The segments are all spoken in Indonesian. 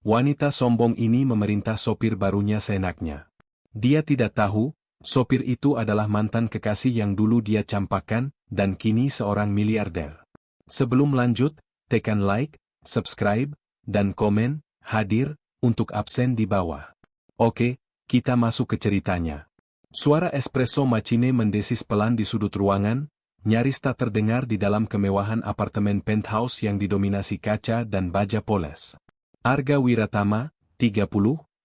Wanita sombong ini memerintah sopir barunya seenaknya. Dia tidak tahu, sopir itu adalah mantan kekasih yang dulu dia campakkan, dan kini seorang miliarder. Sebelum lanjut, tekan like, subscribe, dan komen, hadir, untuk absen di bawah. Oke, kita masuk ke ceritanya. Suara espresso machine mendesis pelan di sudut ruangan, nyaris tak terdengar di dalam kemewahan apartemen penthouse yang didominasi kaca dan baja poles. Arga Wiratama, 30,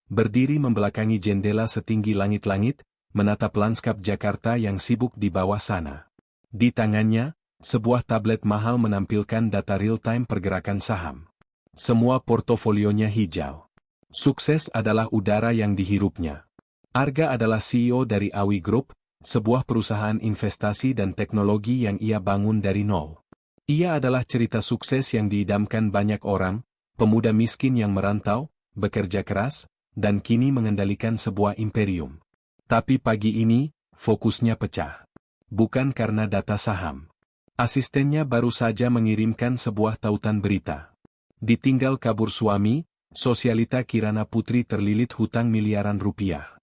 berdiri membelakangi jendela setinggi langit-langit, menatap lanskap Jakarta yang sibuk di bawah sana. Di tangannya, sebuah tablet mahal menampilkan data real-time pergerakan saham. Semua portofolionya hijau. Sukses adalah udara yang dihirupnya. Arga adalah CEO dari Awi Group, sebuah perusahaan investasi dan teknologi yang ia bangun dari nol. Ia adalah cerita sukses yang diidamkan banyak orang, pemuda miskin yang merantau, bekerja keras, dan kini mengendalikan sebuah imperium. Tapi pagi ini, fokusnya pecah. Bukan karena data saham. Asistennya baru saja mengirimkan sebuah tautan berita. Ditinggal kabur suami, sosialita Kirana Putri terlilit hutang miliaran rupiah.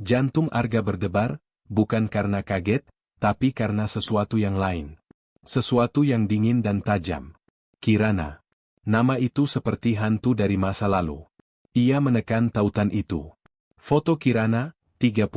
Jantung Arga berdebar, bukan karena kaget, tapi karena sesuatu yang lain. Sesuatu yang dingin dan tajam. Kirana. Nama itu seperti hantu dari masa lalu. Ia menekan tautan itu. Foto Kirana, 30,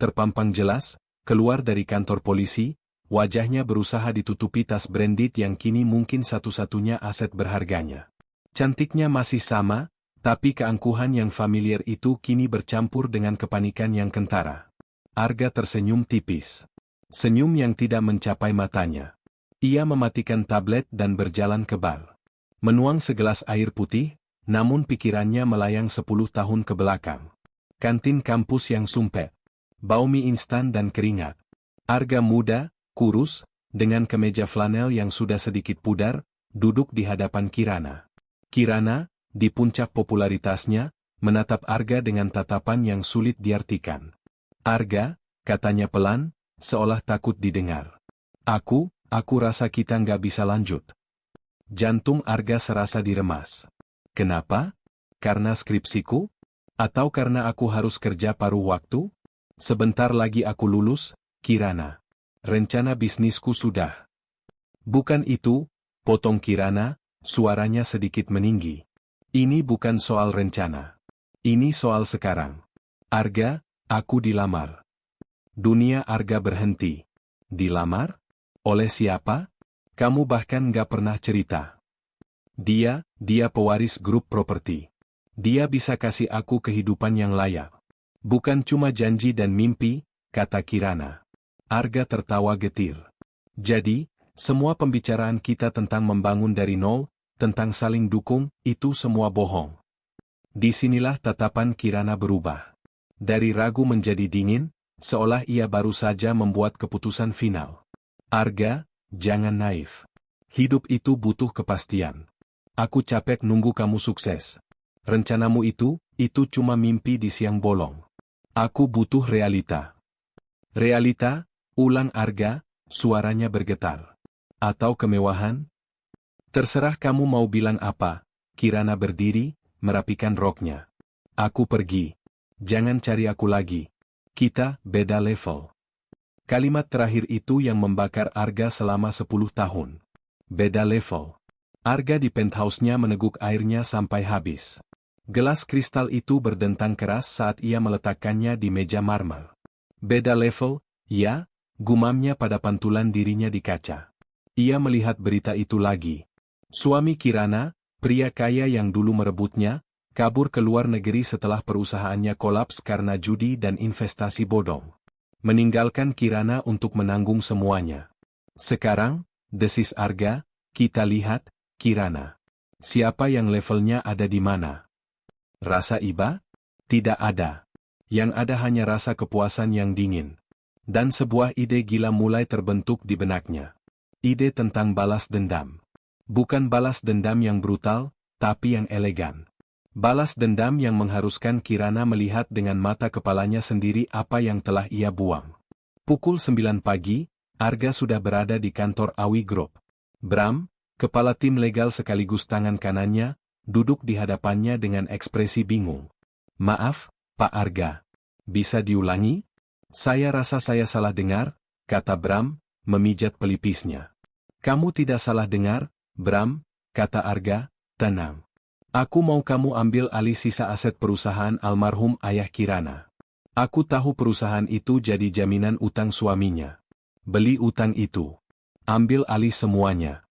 terpampang jelas, keluar dari kantor polisi, wajahnya berusaha ditutupi tas branded yang kini mungkin satu-satunya aset berharganya. Cantiknya masih sama, tapi keangkuhan yang familiar itu kini bercampur dengan kepanikan yang kentara. Arga tersenyum tipis. Senyum yang tidak mencapai matanya. Ia mematikan tablet dan berjalan ke bar. Menuang segelas air putih, namun pikirannya melayang 10 tahun ke belakang. Kantin kampus yang sumpek. Bau mie instan dan keringat. Arga muda, kurus, dengan kemeja flanel yang sudah sedikit pudar, duduk di hadapan Kirana. Kirana, di puncak popularitasnya, menatap Arga dengan tatapan yang sulit diartikan. Arga, katanya pelan, seolah takut didengar. Aku rasa kita nggak bisa lanjut. Jantung Arga serasa diremas. Kenapa? Karena skripsiku? Atau karena aku harus kerja paruh waktu? Sebentar lagi aku lulus, Kirana. Rencana bisnisku sudah. Bukan itu, potong Kirana, suaranya sedikit meninggi. Ini bukan soal rencana. Ini soal sekarang. Arga, aku dilamar. Dunia Arga berhenti. Dilamar? Oleh siapa? Kamu bahkan nggak pernah cerita. Dia pewaris grup properti. Dia bisa kasih aku kehidupan yang layak. Bukan cuma janji dan mimpi, kata Kirana. Arga tertawa getir. Jadi, semua pembicaraan kita tentang membangun dari nol, tentang saling dukung, itu semua bohong. Disinilah tatapan Kirana berubah. Dari ragu menjadi dingin, seolah ia baru saja membuat keputusan final. Arga, jangan naif. Hidup itu butuh kepastian. Aku capek nunggu kamu sukses. Rencanamu itu cuma mimpi di siang bolong. Aku butuh realita. Realita, ulang Arga, suaranya bergetar. Atau kemewahan? Terserah kamu mau bilang apa. Kirana berdiri, merapikan roknya. Aku pergi. Jangan cari aku lagi. Kita beda level. Kalimat terakhir itu yang membakar Arga selama 10 tahun. Beda level. Arga di penthouse-nya meneguk airnya sampai habis. Gelas kristal itu berdentang keras saat ia meletakkannya di meja marmer. Beda level, ya, gumamnya pada pantulan dirinya di kaca. Ia melihat berita itu lagi. Suami Kirana, pria kaya yang dulu merebutnya, kabur ke luar negeri setelah perusahaannya kolaps karena judi dan investasi bodong. Meninggalkan Kirana untuk menanggung semuanya. Sekarang, desis Arga, kita lihat, Kirana. Siapa yang levelnya ada di mana? Rasa iba? Tidak ada. Yang ada hanya rasa kepuasan yang dingin. Dan sebuah ide gila mulai terbentuk di benaknya. Ide tentang balas dendam. Bukan balas dendam yang brutal, tapi yang elegan. Balas dendam yang mengharuskan Kirana melihat dengan mata kepalanya sendiri apa yang telah ia buang. Pukul 9 pagi, Arga sudah berada di kantor Awi Group. Bram, kepala tim legal sekaligus tangan kanannya, duduk di hadapannya dengan ekspresi bingung. "Maaf, Pak Arga. Bisa diulangi?" "Saya rasa saya salah dengar," kata Bram, memijat pelipisnya. "Kamu tidak salah dengar, Bram," kata Arga, "tenang. Aku mau kamu ambil alih sisa aset perusahaan almarhum ayah Kirana. Aku tahu perusahaan itu jadi jaminan utang suaminya. Beli utang itu. Ambil alih semuanya."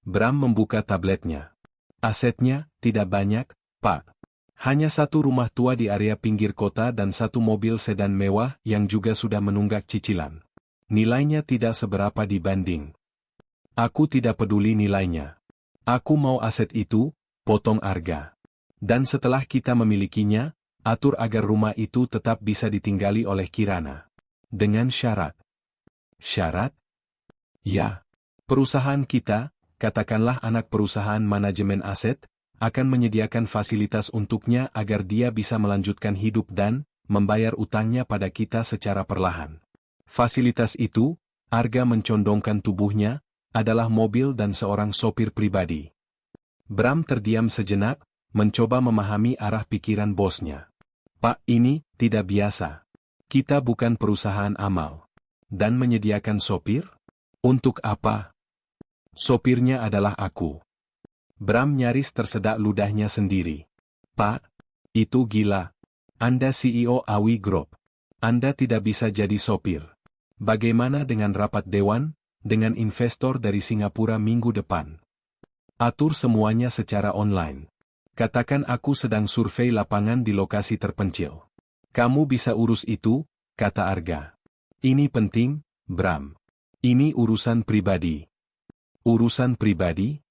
Bram membuka tabletnya. "Asetnya, tidak banyak, Pak. Hanya satu rumah tua di area pinggir kota dan satu mobil sedan mewah yang juga sudah menunggak cicilan. Nilainya tidak seberapa dibanding." "Aku tidak peduli nilainya. Aku mau aset itu," potong Arga. "Dan setelah kita memilikinya, atur agar rumah itu tetap bisa ditinggali oleh Kirana. Dengan syarat." "Syarat?" "Ya. Perusahaan kita, katakanlah anak perusahaan manajemen aset, akan menyediakan fasilitas untuknya agar dia bisa melanjutkan hidup dan membayar utangnya pada kita secara perlahan. Fasilitas itu," Arga mencondongkan tubuhnya, "adalah mobil dan seorang sopir pribadi." Bram terdiam sejenak, mencoba memahami arah pikiran bosnya. "Pak, ini tidak biasa. Kita bukan perusahaan amal. Dan menyediakan sopir? Untuk apa?" "Sopirnya adalah aku." Bram nyaris tersedak ludahnya sendiri. "Pak, itu gila. Anda CEO Awi Group. Anda tidak bisa jadi sopir. Bagaimana dengan rapat dewan, dengan investor dari Singapura minggu depan? Atur semuanya secara online. Katakan aku sedang survei lapangan di lokasi terpencil. Kamu bisa urus itu," kata Arga. "Ini penting, Bram. Ini urusan pribadi." "Urusan pribadi?"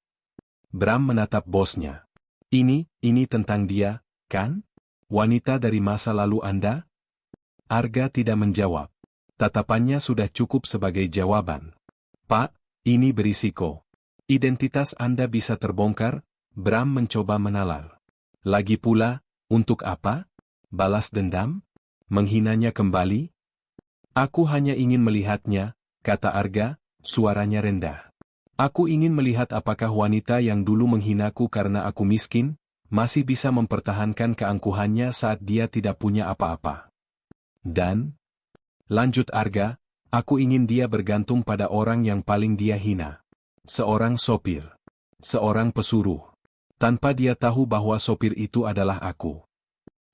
Bram menatap bosnya. Ini tentang dia, kan? Wanita dari masa lalu Anda?" Arga tidak menjawab. Tatapannya sudah cukup sebagai jawaban. "Pak, ini berisiko. Identitas Anda bisa terbongkar." Bram mencoba menalar. "Lagi pula, untuk apa? Balas dendam? Menghinanya kembali?" "Aku hanya ingin melihatnya," kata Arga, suaranya rendah. "Aku ingin melihat apakah wanita yang dulu menghinaku karena aku miskin, masih bisa mempertahankan keangkuhannya saat dia tidak punya apa-apa. Dan," lanjut Arga, "aku ingin dia bergantung pada orang yang paling dia hina. Seorang sopir. Seorang pesuruh. Tanpa dia tahu bahwa sopir itu adalah aku."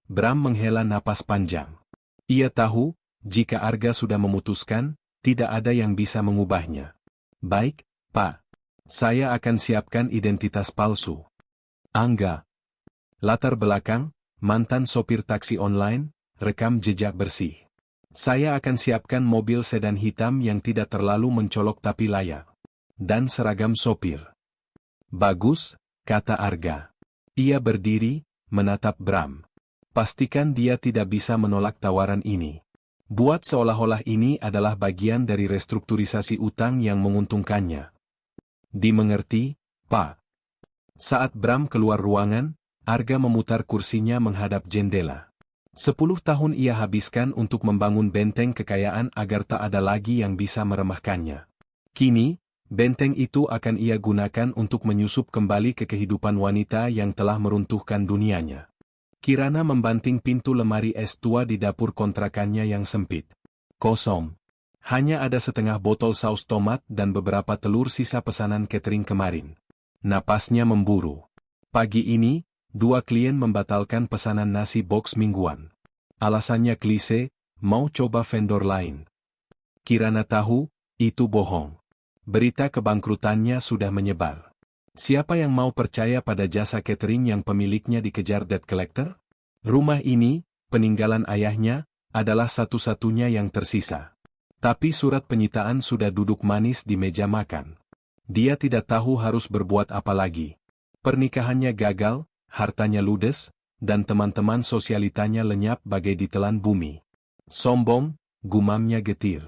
Bram menghela napas panjang. Ia tahu, jika Arga sudah memutuskan, tidak ada yang bisa mengubahnya. "Baik, Pak. Saya akan siapkan identitas palsu." "Angga." Latar belakang, mantan sopir taksi online, rekam jejak bersih. "Saya akan siapkan mobil sedan hitam yang tidak terlalu mencolok tapi layak. Dan seragam sopir." "Bagus," kata Arga. Ia berdiri, menatap Bram. Pastikan dia tidak bisa menolak tawaran ini. Buat seolah-olah ini adalah bagian dari restrukturisasi utang yang menguntungkannya. "Dimengerti, Pak." Saat Bram keluar ruangan, Arga memutar kursinya menghadap jendela. 10 tahun ia habiskan untuk membangun benteng kekayaan agar tak ada lagi yang bisa meremehkannya. Kini, benteng itu akan ia gunakan untuk menyusup kembali ke kehidupan wanita yang telah meruntuhkan dunianya. Kirana membanting pintu lemari es tua di dapur kontrakannya yang sempit. Kosong. Hanya ada setengah botol saus tomat dan beberapa telur sisa pesanan catering kemarin. Napasnya memburu. Pagi ini, 2 klien membatalkan pesanan nasi box mingguan. Alasannya klise, mau coba vendor lain. Kirana tahu, itu bohong. Berita kebangkrutannya sudah menyebar. Siapa yang mau percaya pada jasa catering yang pemiliknya dikejar debt collector? Rumah ini, peninggalan ayahnya, adalah satu-satunya yang tersisa. Tapi surat penyitaan sudah duduk manis di meja makan. Dia tidak tahu harus berbuat apa lagi. Pernikahannya gagal, hartanya ludes, dan teman-teman sosialitanya lenyap bagai ditelan bumi. "Sombong," gumamnya getir.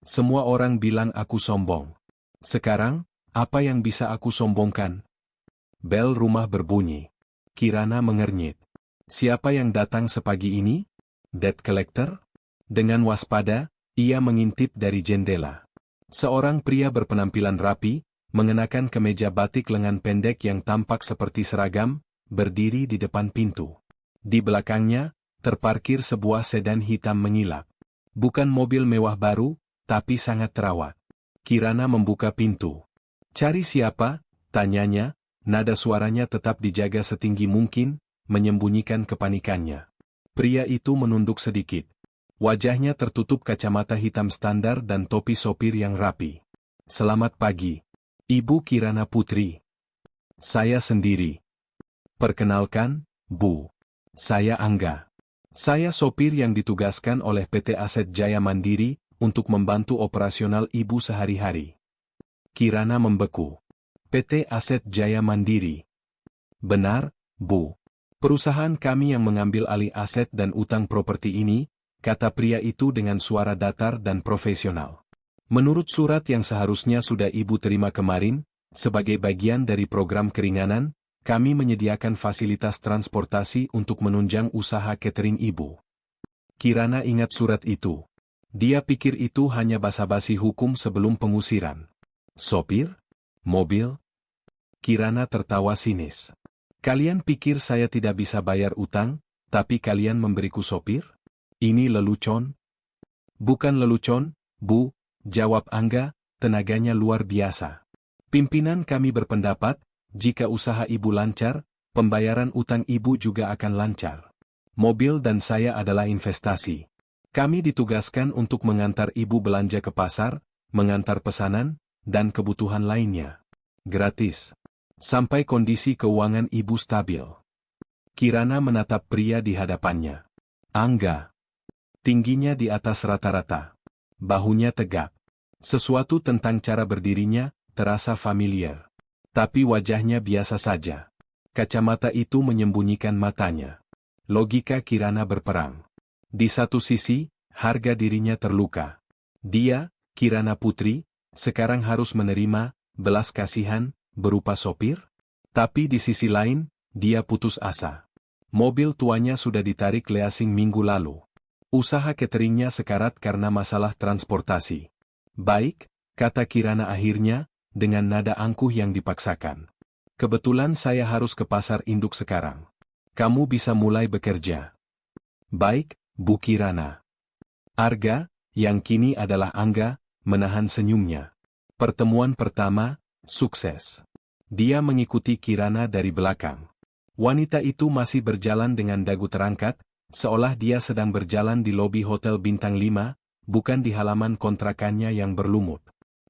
"Semua orang bilang aku sombong. Sekarang, apa yang bisa aku sombongkan?" Bel rumah berbunyi. Kirana mengernyit. Siapa yang datang sepagi ini? Debt collector? Dengan waspada, ia mengintip dari jendela. Seorang pria berpenampilan rapi, mengenakan kemeja batik lengan pendek yang tampak seperti seragam, berdiri di depan pintu. Di belakangnya, terparkir sebuah sedan hitam mengilap. Bukan mobil mewah baru, tapi sangat terawat. Kirana membuka pintu. "Cari siapa?" tanyanya, nada suaranya tetap dijaga setinggi mungkin, menyembunyikan kepanikannya. Pria itu menunduk sedikit. Wajahnya tertutup kacamata hitam standar dan topi sopir yang rapi. "Selamat pagi, Ibu Kirana Putri." "Saya sendiri." "Perkenalkan, Bu. Saya Angga. Saya sopir yang ditugaskan oleh PT Aset Jaya Mandiri untuk membantu operasional Ibu sehari-hari." Kirana membeku. "PT Aset Jaya Mandiri?" "Benar, Bu. Perusahaan kami yang mengambil alih aset dan utang properti ini," kata pria itu dengan suara datar dan profesional. "Menurut surat yang seharusnya sudah Ibu terima kemarin, sebagai bagian dari program keringanan, kami menyediakan fasilitas transportasi untuk menunjang usaha catering Ibu." Kirana ingat surat itu. Dia pikir itu hanya basa-basi hukum sebelum pengusiran. "Sopir? Mobil?" Kirana tertawa sinis. "Kalian pikir saya tidak bisa bayar utang, tapi kalian memberiku sopir? Ini lelucon?" "Bukan lelucon, Bu," jawab Angga, tenaganya luar biasa. "Pimpinan kami berpendapat, jika usaha Ibu lancar, pembayaran utang Ibu juga akan lancar. Mobil dan saya adalah investasi. Kami ditugaskan untuk mengantar Ibu belanja ke pasar, mengantar pesanan, dan kebutuhan lainnya. Gratis. Sampai kondisi keuangan Ibu stabil." Kirana menatap pria di hadapannya. Angga. Tingginya di atas rata-rata. Bahunya tegap. Sesuatu tentang cara berdirinya terasa familiar. Tapi wajahnya biasa saja. Kacamata itu menyembunyikan matanya. Logika Kirana berperang. Di satu sisi, harga dirinya terluka. Dia, Kirana Putri, sekarang harus menerima belas kasihan berupa sopir? Tapi di sisi lain, dia putus asa. Mobil tuanya sudah ditarik leasing minggu lalu. Usaha cateringnya sekarat karena masalah transportasi. "Baik," kata Kirana akhirnya, dengan nada angkuh yang dipaksakan. "Kebetulan saya harus ke pasar induk sekarang. Kamu bisa mulai bekerja." "Baik, Bu Kirana." Arga, yang kini adalah Angga, menahan senyumnya. Pertemuan pertama, sukses. Dia mengikuti Kirana dari belakang. Wanita itu masih berjalan dengan dagu terangkat, seolah dia sedang berjalan di lobi Hotel Bintang 5, bukan di halaman kontrakannya yang berlumut.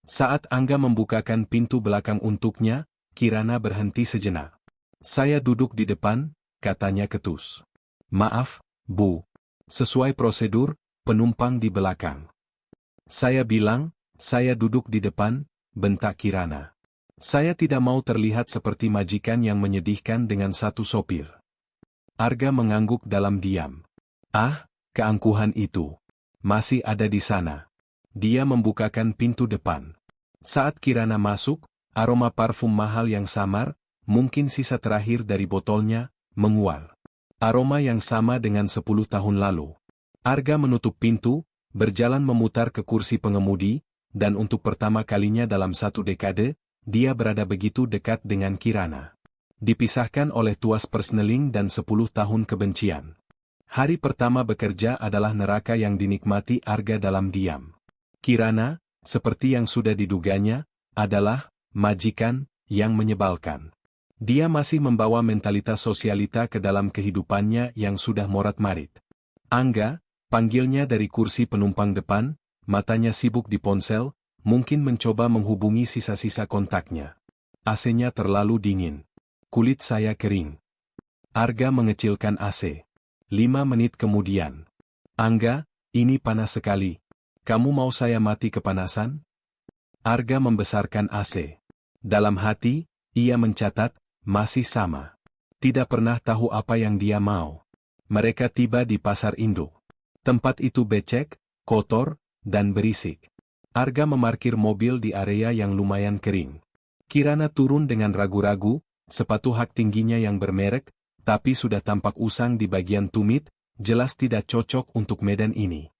Saat Angga membukakan pintu belakang untuknya, Kirana berhenti sejenak. "Saya duduk di depan," katanya ketus. "Maaf, Bu. Sesuai prosedur, penumpang di belakang." "Saya bilang, saya duduk di depan," bentak Kirana. "Saya tidak mau terlihat seperti majikan yang menyedihkan dengan satu sopir." Arga mengangguk dalam diam. "Ah, keangkuhan itu. Masih ada di sana." Dia membukakan pintu depan. Saat Kirana masuk, aroma parfum mahal yang samar, mungkin sisa terakhir dari botolnya, menguar. Aroma yang sama dengan 10 tahun lalu. Arga menutup pintu, berjalan memutar ke kursi pengemudi, dan untuk pertama kalinya dalam 1 dekade, dia berada begitu dekat dengan Kirana. Dipisahkan oleh tuas persneling dan 10 tahun kebencian. Hari pertama bekerja adalah neraka yang dinikmati Arga dalam diam. Kirana, seperti yang sudah diduganya, adalah majikan yang menyebalkan. Dia masih membawa mentalitas sosialita ke dalam kehidupannya yang sudah morat-marit. Angga, panggilnya dari kursi penumpang depan, matanya sibuk di ponsel, mungkin mencoba menghubungi sisa-sisa kontaknya. "AC-nya terlalu dingin. Kulit saya kering." Arga mengecilkan AC. 5 menit kemudian. "Angga, ini panas sekali. Kamu mau saya mati kepanasan?" Arga membesarkan AC. Dalam hati, ia mencatat, masih sama. Tidak pernah tahu apa yang dia mau. Mereka tiba di pasar induk. Tempat itu becek, kotor, dan berisik. Arga memarkir mobil di area yang lumayan kering. Kirana turun dengan ragu-ragu, sepatu hak tingginya yang bermerek, tapi sudah tampak usang di bagian tumit, jelas tidak cocok untuk medan ini.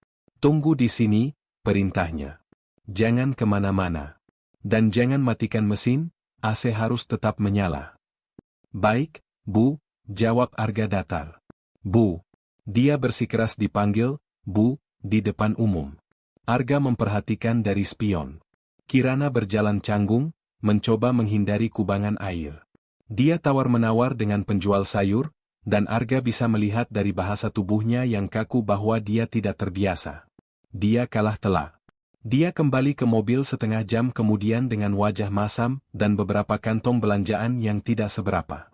"Tunggu di sini," perintahnya. "Jangan kemana-mana. Dan jangan matikan mesin, AC harus tetap menyala." "Baik, Bu," Jawab Arga datar. Bu. Dia bersikeras dipanggil, Bu, di depan umum. Arga memperhatikan dari spion. Kirana berjalan canggung, mencoba menghindari kubangan air. Dia tawar-menawar dengan penjual sayur, dan Arga bisa melihat dari bahasa tubuhnya yang kaku bahwa dia tidak terbiasa. Dia kalah telak. Dia kembali ke mobil setengah jam kemudian dengan wajah masam dan beberapa kantong belanjaan yang tidak seberapa.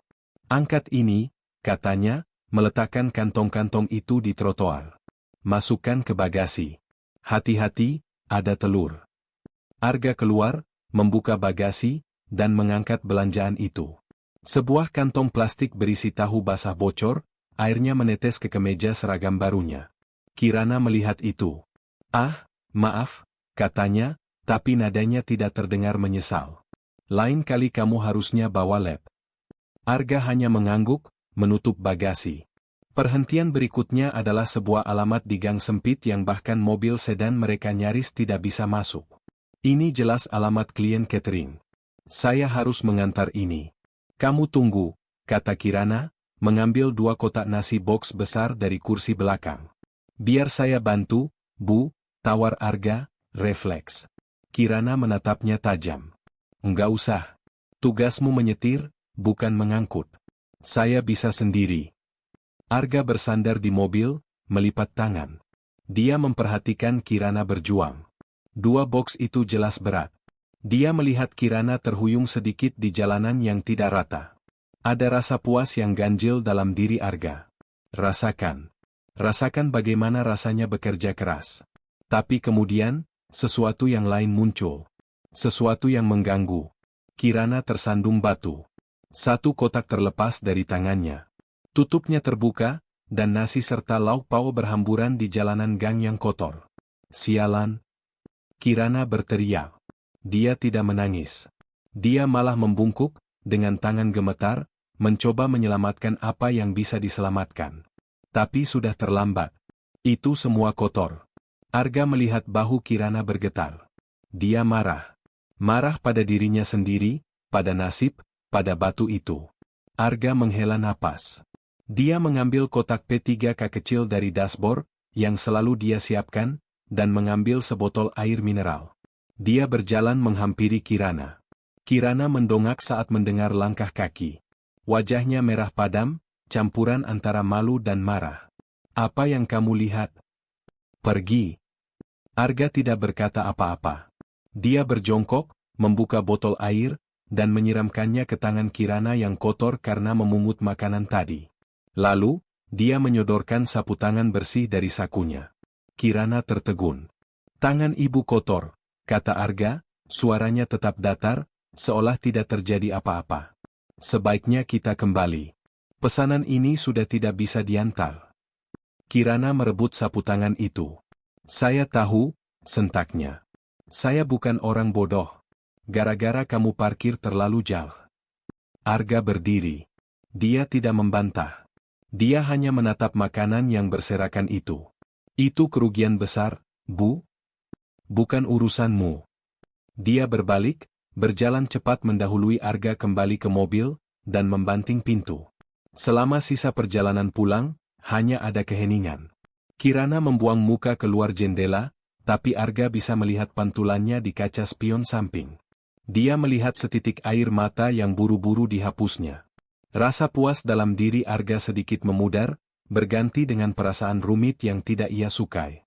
Angkat ini, katanya, meletakkan kantong-kantong itu di trotoar. Masukkan ke bagasi. Hati-hati, ada telur. Arga keluar, membuka bagasi, dan mengangkat belanjaan itu. Sebuah kantong plastik berisi tahu basah bocor, airnya menetes ke kemeja seragam barunya. Kirana melihat itu. Ah, maaf, katanya, tapi nadanya tidak terdengar menyesal. Lain kali kamu harusnya bawa lab. Arga hanya mengangguk, menutup bagasi. Perhentian berikutnya adalah sebuah alamat di gang sempit yang bahkan mobil sedan mereka nyaris tidak bisa masuk. Ini jelas alamat klien catering. Saya harus mengantar ini. Kamu tunggu, kata Kirana, mengambil 2 kotak nasi box besar dari kursi belakang. Biar saya bantu, Bu, tawar Arga, refleks. Kirana menatapnya tajam. Enggak usah. Tugasmu menyetir, bukan mengangkut. Saya bisa sendiri. Arga bersandar di mobil, melipat tangan. Dia memperhatikan Kirana berjuang. 2 box itu jelas berat. Dia melihat Kirana terhuyung sedikit di jalanan yang tidak rata. Ada rasa puas yang ganjil dalam diri Arga. Rasakan. Rasakan bagaimana rasanya bekerja keras. Tapi kemudian, sesuatu yang lain muncul. Sesuatu yang mengganggu. Kirana tersandung batu. 1 kotak terlepas dari tangannya. Tutupnya terbuka, dan nasi serta lauk pauk berhamburan di jalanan gang yang kotor. Sialan. Kirana berteriak. Dia tidak menangis. Dia malah membungkuk, dengan tangan gemetar, mencoba menyelamatkan apa yang bisa diselamatkan. Tapi sudah terlambat. Itu semua kotor. Arga melihat bahu Kirana bergetar. Dia marah. Marah pada dirinya sendiri, pada nasib, pada batu itu. Arga menghela napas. Dia mengambil kotak P3K kecil dari dashboard, yang selalu dia siapkan, dan mengambil sebotol air mineral. Dia berjalan menghampiri Kirana. Kirana mendongak saat mendengar langkah kaki. Wajahnya merah padam, campuran antara malu dan marah. Apa yang kamu lihat? Pergi. Arga tidak berkata apa-apa. Dia berjongkok, membuka botol air, dan menyiramkannya ke tangan Kirana yang kotor karena memungut makanan tadi. Lalu, dia menyodorkan sapu tangan bersih dari sakunya. Kirana tertegun. Tangan ibu kotor, kata Arga, suaranya tetap datar, seolah tidak terjadi apa-apa. Sebaiknya kita kembali. Pesanan ini sudah tidak bisa diantar. Kirana merebut sapu tangan itu. Saya tahu, sentaknya. Saya bukan orang bodoh. Gara-gara kamu parkir terlalu jauh. Arga berdiri. Dia tidak membantah. Dia hanya menatap makanan yang berserakan itu. Itu kerugian besar, Bu. Bukan urusanmu. Dia berbalik, berjalan cepat mendahului Arga kembali ke mobil, dan membanting pintu. Selama sisa perjalanan pulang, hanya ada keheningan. Kirana membuang muka keluar jendela, tapi Arga bisa melihat pantulannya di kaca spion samping. Dia melihat setitik air mata yang buru-buru dihapusnya. Rasa puas dalam diri Arga sedikit memudar, berganti dengan perasaan rumit yang tidak ia sukai.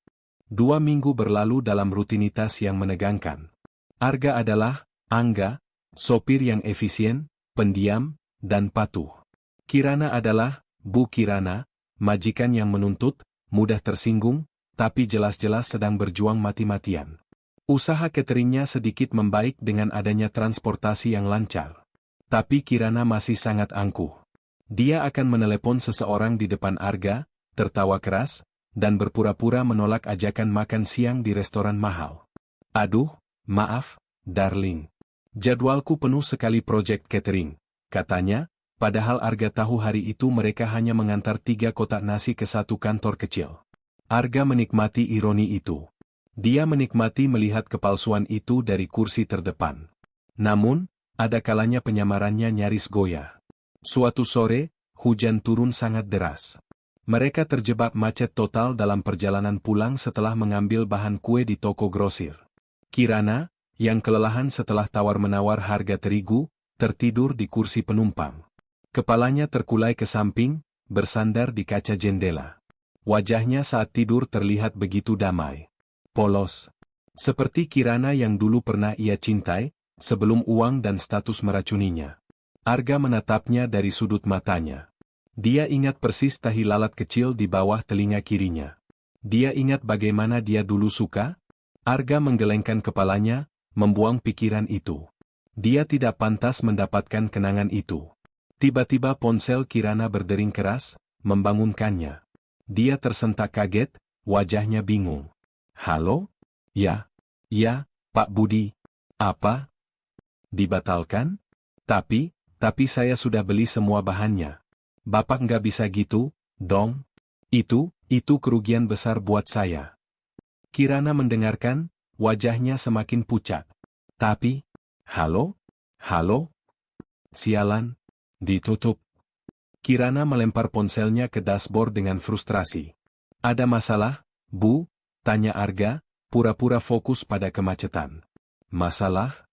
2 minggu berlalu dalam rutinitas yang menegangkan. Arga adalah, Angga, sopir yang efisien, pendiam, dan patuh. Kirana adalah, Bu Kirana, majikan yang menuntut, mudah tersinggung, tapi jelas-jelas sedang berjuang mati-matian. Usaha cateringnya sedikit membaik dengan adanya transportasi yang lancar. Tapi Kirana masih sangat angkuh. Dia akan menelepon seseorang di depan Arga, tertawa keras, dan berpura-pura menolak ajakan makan siang di restoran mahal. Aduh, maaf, darling. Jadwalku penuh sekali proyek catering, katanya, padahal Arga tahu hari itu mereka hanya mengantar 3 kotak nasi ke satu kantor kecil. Arga menikmati ironi itu. Dia menikmati melihat kepalsuan itu dari kursi terdepan. Namun, ada kalanya penyamarannya nyaris goyah. Suatu sore, hujan turun sangat deras. Mereka terjebak macet total dalam perjalanan pulang setelah mengambil bahan kue di toko grosir. Kirana, yang kelelahan setelah tawar-menawar harga terigu, tertidur di kursi penumpang. Kepalanya terkulai ke samping, bersandar di kaca jendela. Wajahnya saat tidur terlihat begitu damai. Polos. Seperti Kirana yang dulu pernah ia cintai, sebelum uang dan status meracuninya. Arga menatapnya dari sudut matanya. Dia ingat persis tahi lalat kecil di bawah telinga kirinya. Dia ingat bagaimana dia dulu suka. Arga menggelengkan kepalanya, membuang pikiran itu. Dia tidak pantas mendapatkan kenangan itu. Tiba-tiba ponsel Kirana berdering keras, membangunkannya. Dia tersentak kaget, wajahnya bingung. Halo? Ya. Ya, Pak Budi. Apa? Dibatalkan? Tapi saya sudah beli semua bahannya. Bapak nggak bisa gitu, dong? Itu kerugian besar buat saya. Kirana mendengarkan, wajahnya semakin pucat. Tapi, halo? Halo? Sialan. Ditutup. Kirana melempar ponselnya ke dashboard dengan frustrasi. Ada masalah, Bu? Tanya Arga, pura-pura fokus pada kemacetan. Masalah?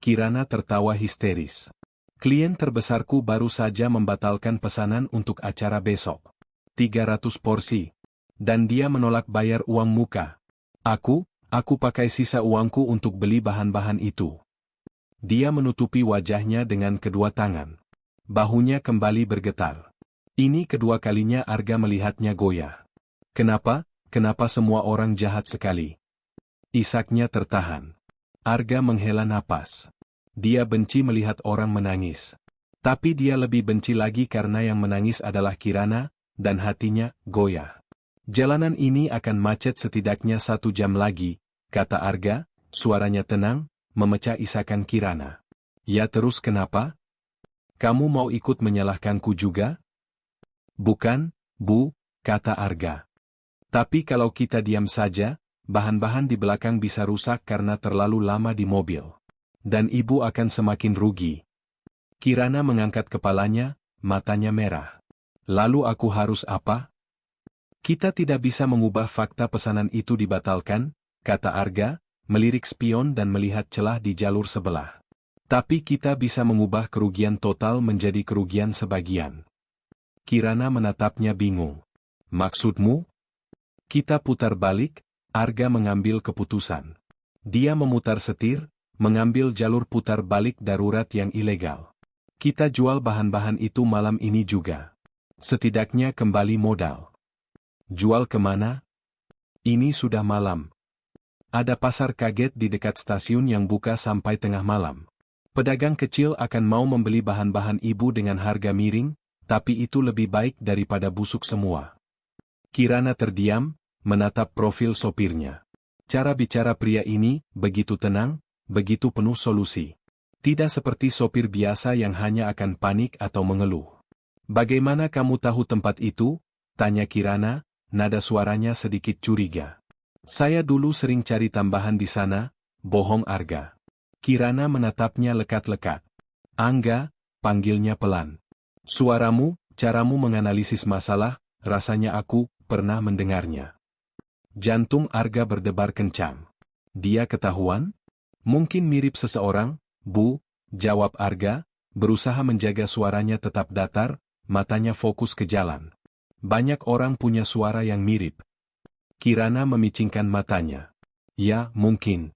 Kirana tertawa histeris. Klien terbesarku baru saja membatalkan pesanan untuk acara besok. 300 porsi. Dan dia menolak bayar uang muka. Aku pakai sisa uangku untuk beli bahan-bahan itu. Dia menutupi wajahnya dengan kedua tangan. Bahunya kembali bergetar. Ini kedua kalinya Arga melihatnya goyah. Kenapa semua orang jahat sekali? Isaknya tertahan. Arga menghela napas. Dia benci melihat orang menangis. Tapi dia lebih benci lagi karena yang menangis adalah Kirana, dan hatinya goyah. Jalanan ini akan macet setidaknya 1 jam lagi, kata Arga, suaranya tenang, memecah isakan Kirana. Ya terus kenapa? Kamu mau ikut menyalahkanku juga? Bukan, Bu, kata Arga. Tapi kalau kita diam saja, bahan-bahan di belakang bisa rusak karena terlalu lama di mobil. Dan ibu akan semakin rugi. Kirana mengangkat kepalanya, matanya merah. Lalu aku harus apa? Kita tidak bisa mengubah fakta pesanan itu dibatalkan, kata Arga, melirik spion dan melihat celah di jalur sebelah. Tapi kita bisa mengubah kerugian total menjadi kerugian sebagian. Kirana menatapnya bingung. Maksudmu? Kita putar balik, Arga mengambil keputusan. Dia memutar setir, mengambil jalur putar balik darurat yang ilegal. Kita jual bahan-bahan itu malam ini juga. Setidaknya kembali modal. Jual kemana? Ini sudah malam. Ada pasar kaget di dekat stasiun yang buka sampai tengah malam. Pedagang kecil akan mau membeli bahan-bahan ibu dengan harga miring, tapi itu lebih baik daripada busuk semua. Kirana terdiam, menatap profil sopirnya. Cara bicara pria ini, begitu tenang, begitu penuh solusi. Tidak seperti sopir biasa yang hanya akan panik atau mengeluh. Bagaimana kamu tahu tempat itu? Tanya Kirana, nada suaranya sedikit curiga. Saya dulu sering cari tambahan di sana, bohong Arga. Kirana menatapnya lekat-lekat. Angga, panggilnya pelan. Suaramu, caramu menganalisis masalah, rasanya aku pernah mendengarnya. Jantung Arga berdebar kencang. Dia ketahuan? Mungkin mirip seseorang, Bu, jawab Arga, berusaha menjaga suaranya tetap datar, matanya fokus ke jalan. Banyak orang punya suara yang mirip. Kirana memicingkan matanya. Ya, mungkin.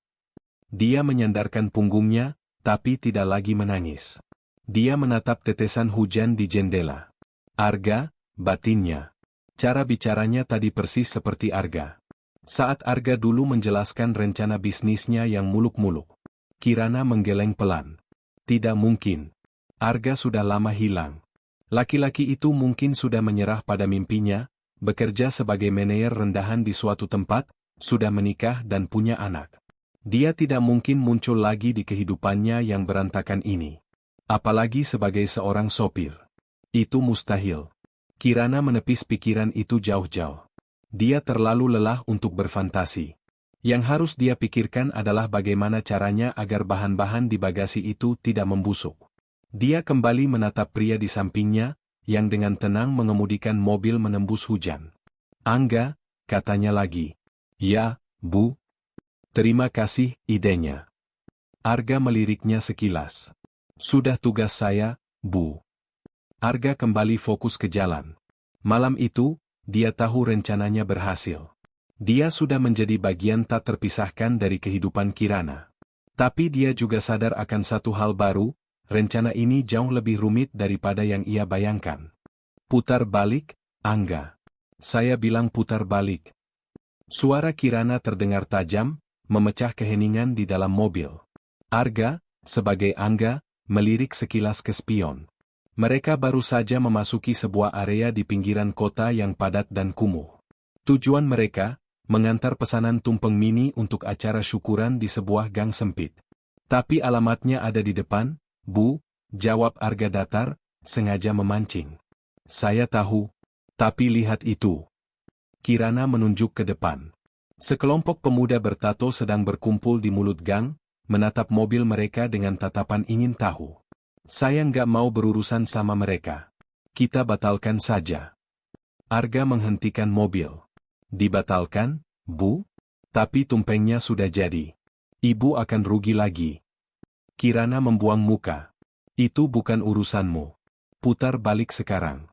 Dia menyandarkan punggungnya, tapi tidak lagi menangis. Dia menatap tetesan hujan di jendela. Arga, batinnya. Cara bicaranya tadi persis seperti Arga. Saat Arga dulu menjelaskan rencana bisnisnya yang muluk-muluk. Kirana menggeleng pelan. Tidak mungkin. Arga sudah lama hilang. Laki-laki itu mungkin sudah menyerah pada mimpinya, bekerja sebagai manajer rendahan di suatu tempat, sudah menikah dan punya anak. Dia tidak mungkin muncul lagi di kehidupannya yang berantakan ini. Apalagi sebagai seorang sopir. Itu mustahil. Kirana menepis pikiran itu jauh-jauh. Dia terlalu lelah untuk berfantasi. Yang harus dia pikirkan adalah bagaimana caranya agar bahan-bahan di bagasi itu tidak membusuk. Dia kembali menatap pria di sampingnya, yang dengan tenang mengemudikan mobil menembus hujan. "Angga," katanya lagi. "Ya, Bu. Terima kasih idenya." Arga meliriknya sekilas. "Sudah tugas saya, Bu." Arga kembali fokus ke jalan. Malam itu, dia tahu rencananya berhasil. Dia sudah menjadi bagian tak terpisahkan dari kehidupan Kirana. Tapi dia juga sadar akan satu hal baru, rencana ini jauh lebih rumit daripada yang ia bayangkan. "Putar balik, Angga." "Saya bilang putar balik." Suara Kirana terdengar tajam, memecah keheningan di dalam mobil. Arga, sebagai Angga, melirik sekilas ke spion. Mereka baru saja memasuki sebuah area di pinggiran kota yang padat dan kumuh. Tujuan mereka, mengantar pesanan tumpeng mini untuk acara syukuran di sebuah gang sempit. "Tapi alamatnya ada di depan, Bu," jawab Arga datar, sengaja memancing. "Saya tahu. Tapi lihat itu." Kirana menunjuk ke depan. Sekelompok pemuda bertato sedang berkumpul di mulut gang, menatap mobil mereka dengan tatapan ingin tahu. "Saya nggak mau berurusan sama mereka. Kita batalkan saja." Arga menghentikan mobil. "Dibatalkan, Bu? Tapi tumpengnya sudah jadi. Ibu akan rugi lagi." Kirana membuang muka. "Itu bukan urusanmu. Putar balik sekarang."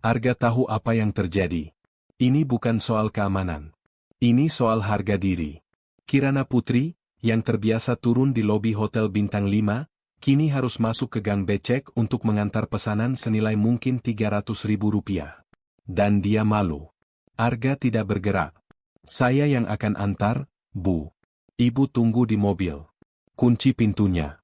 Arga tahu apa yang terjadi. Ini bukan soal keamanan. Ini soal harga diri. Kirana Putri, yang terbiasa turun di lobi Hotel Bintang 5, kini harus masuk ke gang becek untuk mengantar pesanan senilai mungkin Rp300.000. Dan dia malu. Arga tidak bergerak. "Saya yang akan antar, Bu. Ibu tunggu di mobil. Kunci pintunya."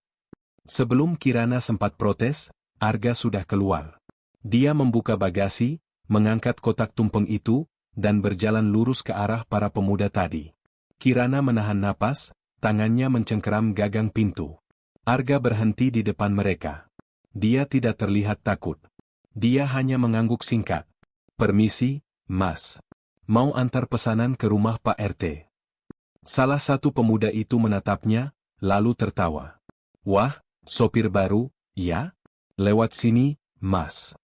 Sebelum Kirana sempat protes, Arga sudah keluar. Dia membuka bagasi, mengangkat kotak tumpeng itu, dan berjalan lurus ke arah para pemuda tadi. Kirana menahan napas, tangannya mencengkeram gagang pintu. Arga berhenti di depan mereka. Dia tidak terlihat takut. Dia hanya mengangguk singkat. "Permisi, Mas. Mau antar pesanan ke rumah Pak RT." Salah satu pemuda itu menatapnya, lalu tertawa. "Wah, sopir baru, ya? Lewat sini, Mas."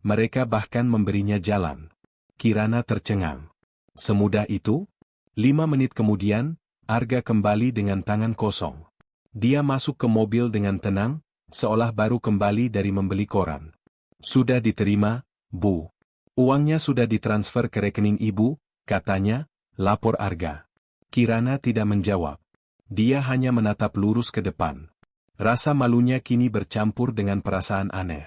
Mereka bahkan memberinya jalan. Kirana tercengang. Semudah itu? 5 menit kemudian, Arga kembali dengan tangan kosong. Dia masuk ke mobil dengan tenang, seolah baru kembali dari membeli koran. "Sudah diterima, Bu. Uangnya sudah ditransfer ke rekening Ibu," katanya, lapor Arga. Kirana tidak menjawab. Dia hanya menatap lurus ke depan. Rasa malunya kini bercampur dengan perasaan aneh.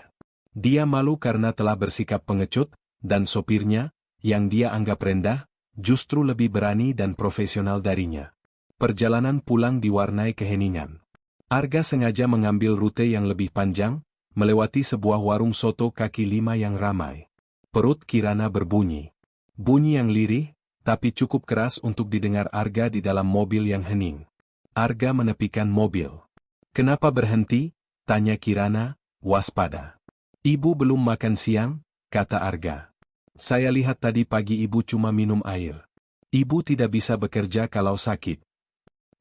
Dia malu karena telah bersikap pengecut, dan sopirnya, yang dia anggap rendah, justru lebih berani dan profesional darinya. Perjalanan pulang diwarnai keheningan. Arga sengaja mengambil rute yang lebih panjang, melewati sebuah warung soto kaki lima yang ramai. Perut Kirana berbunyi. Bunyi yang lirih, tapi cukup keras untuk didengar Arga di dalam mobil yang hening. Arga menepikan mobil. "Kenapa berhenti?" tanya Kirana, waspada. "Ibu belum makan siang," kata Arga. "Saya lihat tadi pagi ibu cuma minum air. Ibu tidak bisa bekerja kalau sakit."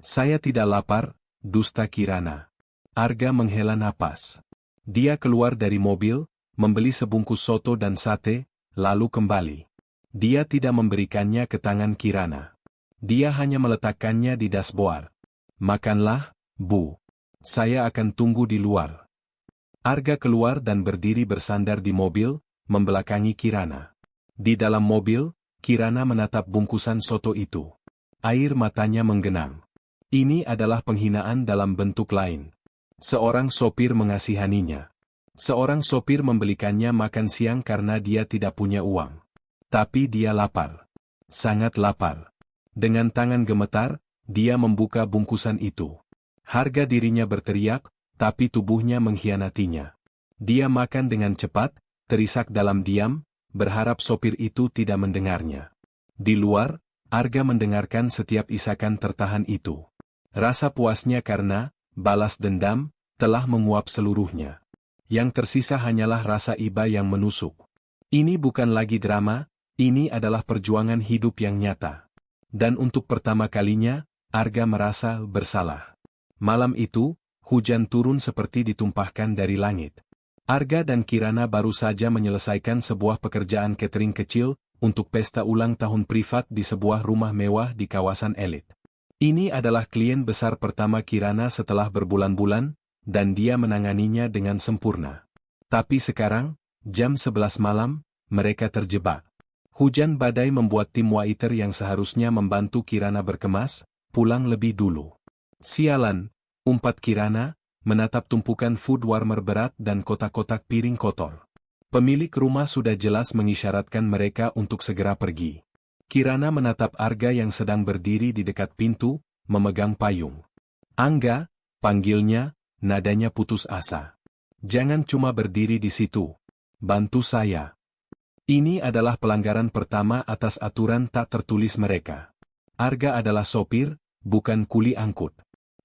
"Saya tidak lapar," dusta Kirana. Arga menghela napas. Dia keluar dari mobil, membeli sebungkus soto dan sate, lalu kembali. Dia tidak memberikannya ke tangan Kirana. Dia hanya meletakkannya di dashboard. "Makanlah, Bu. Saya akan tunggu di luar." Arga keluar dan berdiri bersandar di mobil, membelakangi Kirana. Di dalam mobil, Kirana menatap bungkusan soto itu. Air matanya menggenang. Ini adalah penghinaan dalam bentuk lain. Seorang sopir mengasihaninya. Seorang sopir membelikannya makan siang karena dia tidak punya uang. Tapi dia lapar. Sangat lapar. Dengan tangan gemetar, dia membuka bungkusan itu. Harga dirinya berteriak, tapi tubuhnya mengkhianatinya. Dia makan dengan cepat, terisak dalam diam, berharap sopir itu tidak mendengarnya. Di luar, Arga mendengarkan setiap isakan tertahan itu. Rasa puasnya karena, balas dendam, telah menguap seluruhnya. Yang tersisa hanyalah rasa iba yang menusuk. Ini bukan lagi drama, ini adalah perjuangan hidup yang nyata. Dan untuk pertama kalinya, Arga merasa bersalah. Malam itu, hujan turun seperti ditumpahkan dari langit. Arga dan Kirana baru saja menyelesaikan sebuah pekerjaan catering kecil untuk pesta ulang tahun privat di sebuah rumah mewah di kawasan elit. Ini adalah klien besar pertama Kirana setelah berbulan-bulan, dan dia menanganinya dengan sempurna. Tapi sekarang, jam 11 malam, mereka terjebak. Hujan badai membuat tim waiter yang seharusnya membantu Kirana berkemas, pulang lebih dulu. Sialan, umpat Kirana, menatap tumpukan food warmer berat dan kotak-kotak piring kotor. Pemilik rumah sudah jelas mengisyaratkan mereka untuk segera pergi. Kirana menatap Arga yang sedang berdiri di dekat pintu, memegang payung. Angga, panggilnya, nadanya putus asa. Jangan cuma berdiri di situ. Bantu saya. Ini adalah pelanggaran pertama atas aturan tak tertulis mereka. Arga adalah sopir, bukan kuli angkut.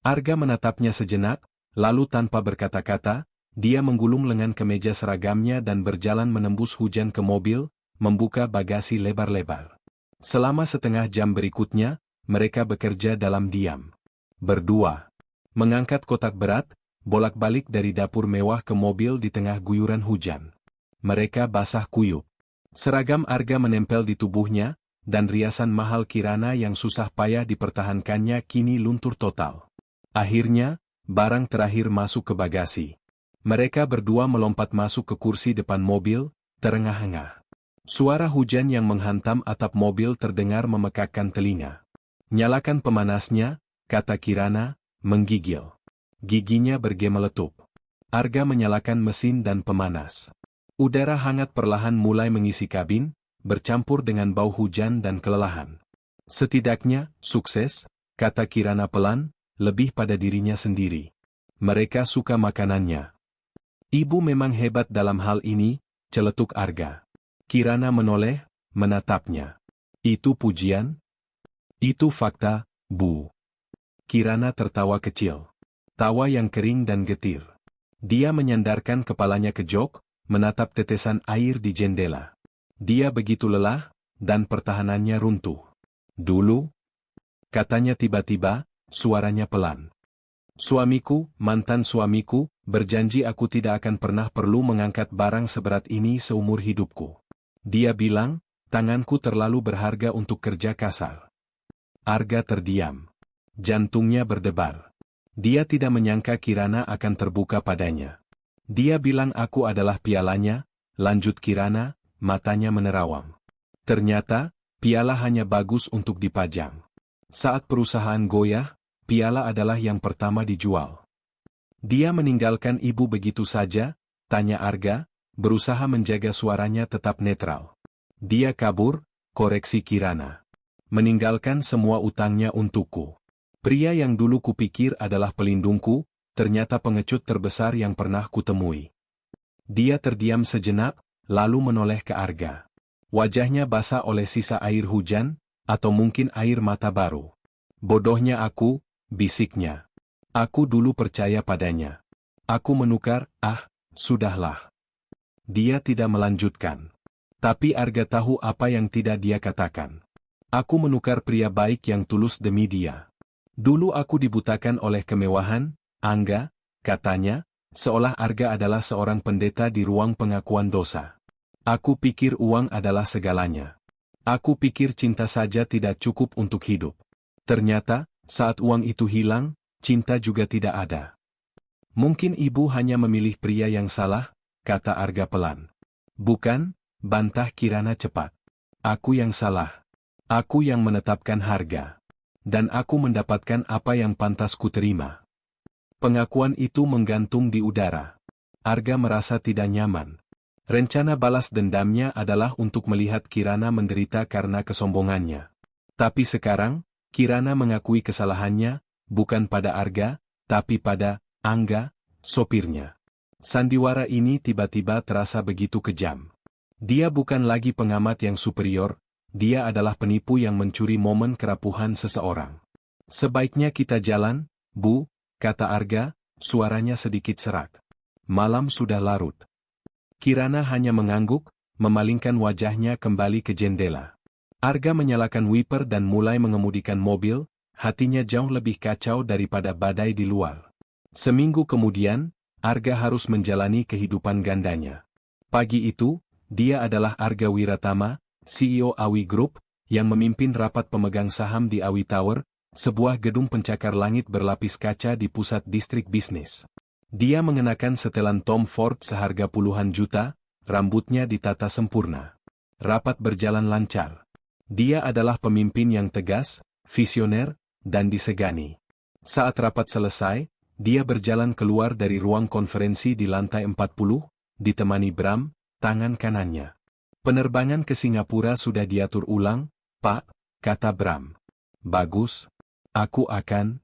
Arga menatapnya sejenak, lalu tanpa berkata-kata, dia menggulung lengan kemeja seragamnya dan berjalan menembus hujan ke mobil, membuka bagasi lebar-lebar. Selama setengah jam berikutnya, mereka bekerja dalam diam. Berdua. Mengangkat kotak berat, bolak-balik dari dapur mewah ke mobil di tengah guyuran hujan. Mereka basah kuyup. Seragam Arga menempel di tubuhnya, dan riasan mahal Kirana yang susah payah dipertahankannya kini luntur total. Akhirnya, barang terakhir masuk ke bagasi. Mereka berdua melompat masuk ke kursi depan mobil, terengah-engah. Suara hujan yang menghantam atap mobil terdengar memekakkan telinga. Nyalakan pemanasnya, kata Kirana, menggigil. Giginya bergemeletup. Arga menyalakan mesin dan pemanas. Udara hangat perlahan mulai mengisi kabin, bercampur dengan bau hujan dan kelelahan. Setidaknya, sukses, kata Kirana pelan, lebih pada dirinya sendiri. Mereka suka makanannya. Ibu memang hebat dalam hal ini, celetuk Arga. Kirana menoleh, menatapnya. Itu pujian? Itu fakta, Bu. Kirana tertawa kecil. Tawa yang kering dan getir. Dia menyandarkan kepalanya ke jok, menatap tetesan air di jendela. Dia begitu lelah, dan pertahanannya runtuh. Dulu, katanya tiba-tiba, suaranya pelan. Suamiku, mantan suamiku, berjanji aku tidak akan pernah perlu mengangkat barang seberat ini seumur hidupku. Dia bilang, tanganku terlalu berharga untuk kerja kasar. Arga terdiam. Jantungnya berdebar. Dia tidak menyangka Kirana akan terbuka padanya. Dia bilang aku adalah pialanya, lanjut Kirana, matanya menerawang. Ternyata, piala hanya bagus untuk dipajang. Saat perusahaan goyah, piala adalah yang pertama dijual. Dia meninggalkan ibu begitu saja, tanya Arga, berusaha menjaga suaranya tetap netral. Dia kabur, koreksi Kirana. Meninggalkan semua utangnya untukku. Pria yang dulu kupikir adalah pelindungku, ternyata pengecut terbesar yang pernah kutemui. Dia terdiam sejenak, lalu menoleh ke Arga. Wajahnya basah oleh sisa air hujan, atau mungkin air mata baru. Bodohnya aku, bisiknya. Aku dulu percaya padanya. Aku menukar, sudahlah. Dia tidak melanjutkan. Tapi Arga tahu apa yang tidak dia katakan. Aku menukar pria baik yang tulus demi dia. Dulu aku dibutakan oleh kemewahan, Angga, katanya, seolah Arga adalah seorang pendeta di ruang pengakuan dosa. Aku pikir uang adalah segalanya. Aku pikir cinta saja tidak cukup untuk hidup. Ternyata, saat uang itu hilang, cinta juga tidak ada. Mungkin ibu hanya memilih pria yang salah, kata Arga pelan. Bukan, bantah Kirana cepat. Aku yang salah. Aku yang menetapkan harga. Dan aku mendapatkan apa yang pantas ku terima. Pengakuan itu menggantung di udara. Arga merasa tidak nyaman. Rencana balas dendamnya adalah untuk melihat Kirana menderita karena kesombongannya. Tapi sekarang, Kirana mengakui kesalahannya, bukan pada Arga, tapi pada Angga, sopirnya. Sandiwara ini tiba-tiba terasa begitu kejam. Dia bukan lagi pengamat yang superior, dia adalah penipu yang mencuri momen kerapuhan seseorang. Sebaiknya kita jalan, Bu, kata Arga, suaranya sedikit serak. Malam sudah larut. Kirana hanya mengangguk, memalingkan wajahnya kembali ke jendela. Arga menyalakan wiper dan mulai mengemudikan mobil, hatinya jauh lebih kacau daripada badai di luar. Seminggu kemudian, Arga harus menjalani kehidupan gandanya. Pagi itu, dia adalah Arga Wiratama, CEO Awi Group, yang memimpin rapat pemegang saham di Awi Tower, sebuah gedung pencakar langit berlapis kaca di pusat distrik bisnis. Dia mengenakan setelan Tom Ford seharga puluhan juta, rambutnya ditata sempurna. Rapat berjalan lancar. Dia adalah pemimpin yang tegas, visioner, dan disegani. Saat rapat selesai, dia berjalan keluar dari ruang konferensi di lantai 40, ditemani Bram, tangan kanannya. Penerbangan ke Singapura sudah diatur ulang, Pak, kata Bram. Bagus. Aku akan...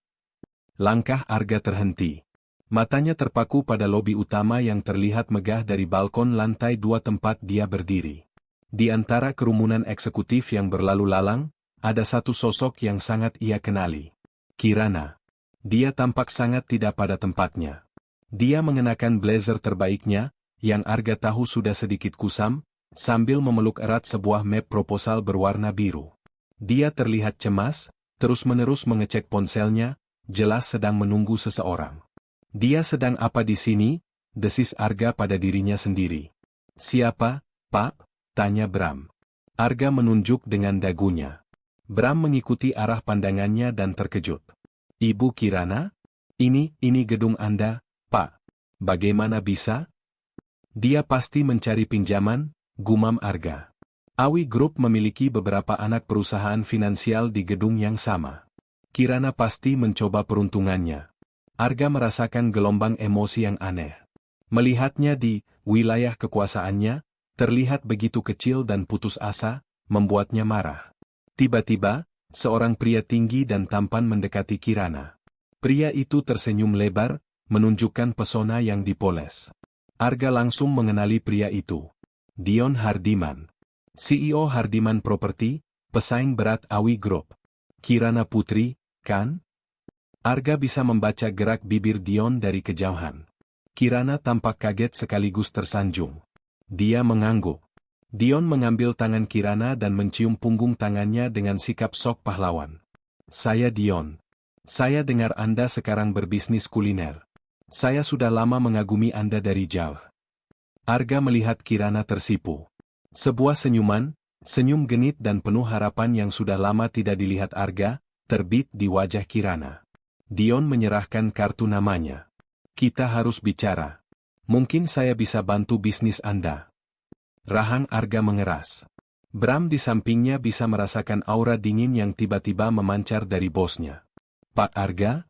Langkah Arga terhenti. Matanya terpaku pada lobi utama yang terlihat megah dari balkon lantai 2 tempat dia berdiri. Di antara kerumunan eksekutif yang berlalu lalang, ada satu sosok yang sangat ia kenali. Kirana. Dia tampak sangat tidak pada tempatnya. Dia mengenakan blazer terbaiknya, yang Arga tahu sudah sedikit kusam, sambil memeluk erat sebuah map proposal berwarna biru. Dia terlihat cemas, terus-menerus mengecek ponselnya, jelas sedang menunggu seseorang. Dia sedang apa di sini? Desis Arga pada dirinya sendiri. Siapa, Pak? Tanya Bram. Arga menunjuk dengan dagunya. Bram mengikuti arah pandangannya dan terkejut. Ibu Kirana? Ini gedung Anda, Pak. Bagaimana bisa? Dia pasti mencari pinjaman, gumam Arga. Awi Group memiliki beberapa anak perusahaan finansial di gedung yang sama. Kirana pasti mencoba peruntungannya. Arga merasakan gelombang emosi yang aneh. Melihatnya di wilayah kekuasaannya, terlihat begitu kecil dan putus asa, membuatnya marah. Tiba-tiba, seorang pria tinggi dan tampan mendekati Kirana. Pria itu tersenyum lebar, menunjukkan pesona yang dipoles. Arga langsung mengenali pria itu. Dion Hardiman. CEO Hardiman Property, pesaing berat Awi Group. Kirana Putri, kan? Arga bisa membaca gerak bibir Dion dari kejauhan. Kirana tampak kaget sekaligus tersanjung. Dia mengangguk. Dion mengambil tangan Kirana dan mencium punggung tangannya dengan sikap sok pahlawan. Saya Dion. Saya dengar Anda sekarang berbisnis kuliner. Saya sudah lama mengagumi Anda dari jauh. Arga melihat Kirana tersipu. Sebuah senyum genit dan penuh harapan yang sudah lama tidak dilihat Arga, terbit di wajah Kirana. Dion menyerahkan kartu namanya. Kita harus bicara. Mungkin saya bisa bantu bisnis Anda. Rahang Arga mengeras. Bram di sampingnya bisa merasakan aura dingin yang tiba-tiba memancar dari bosnya. Pak Arga?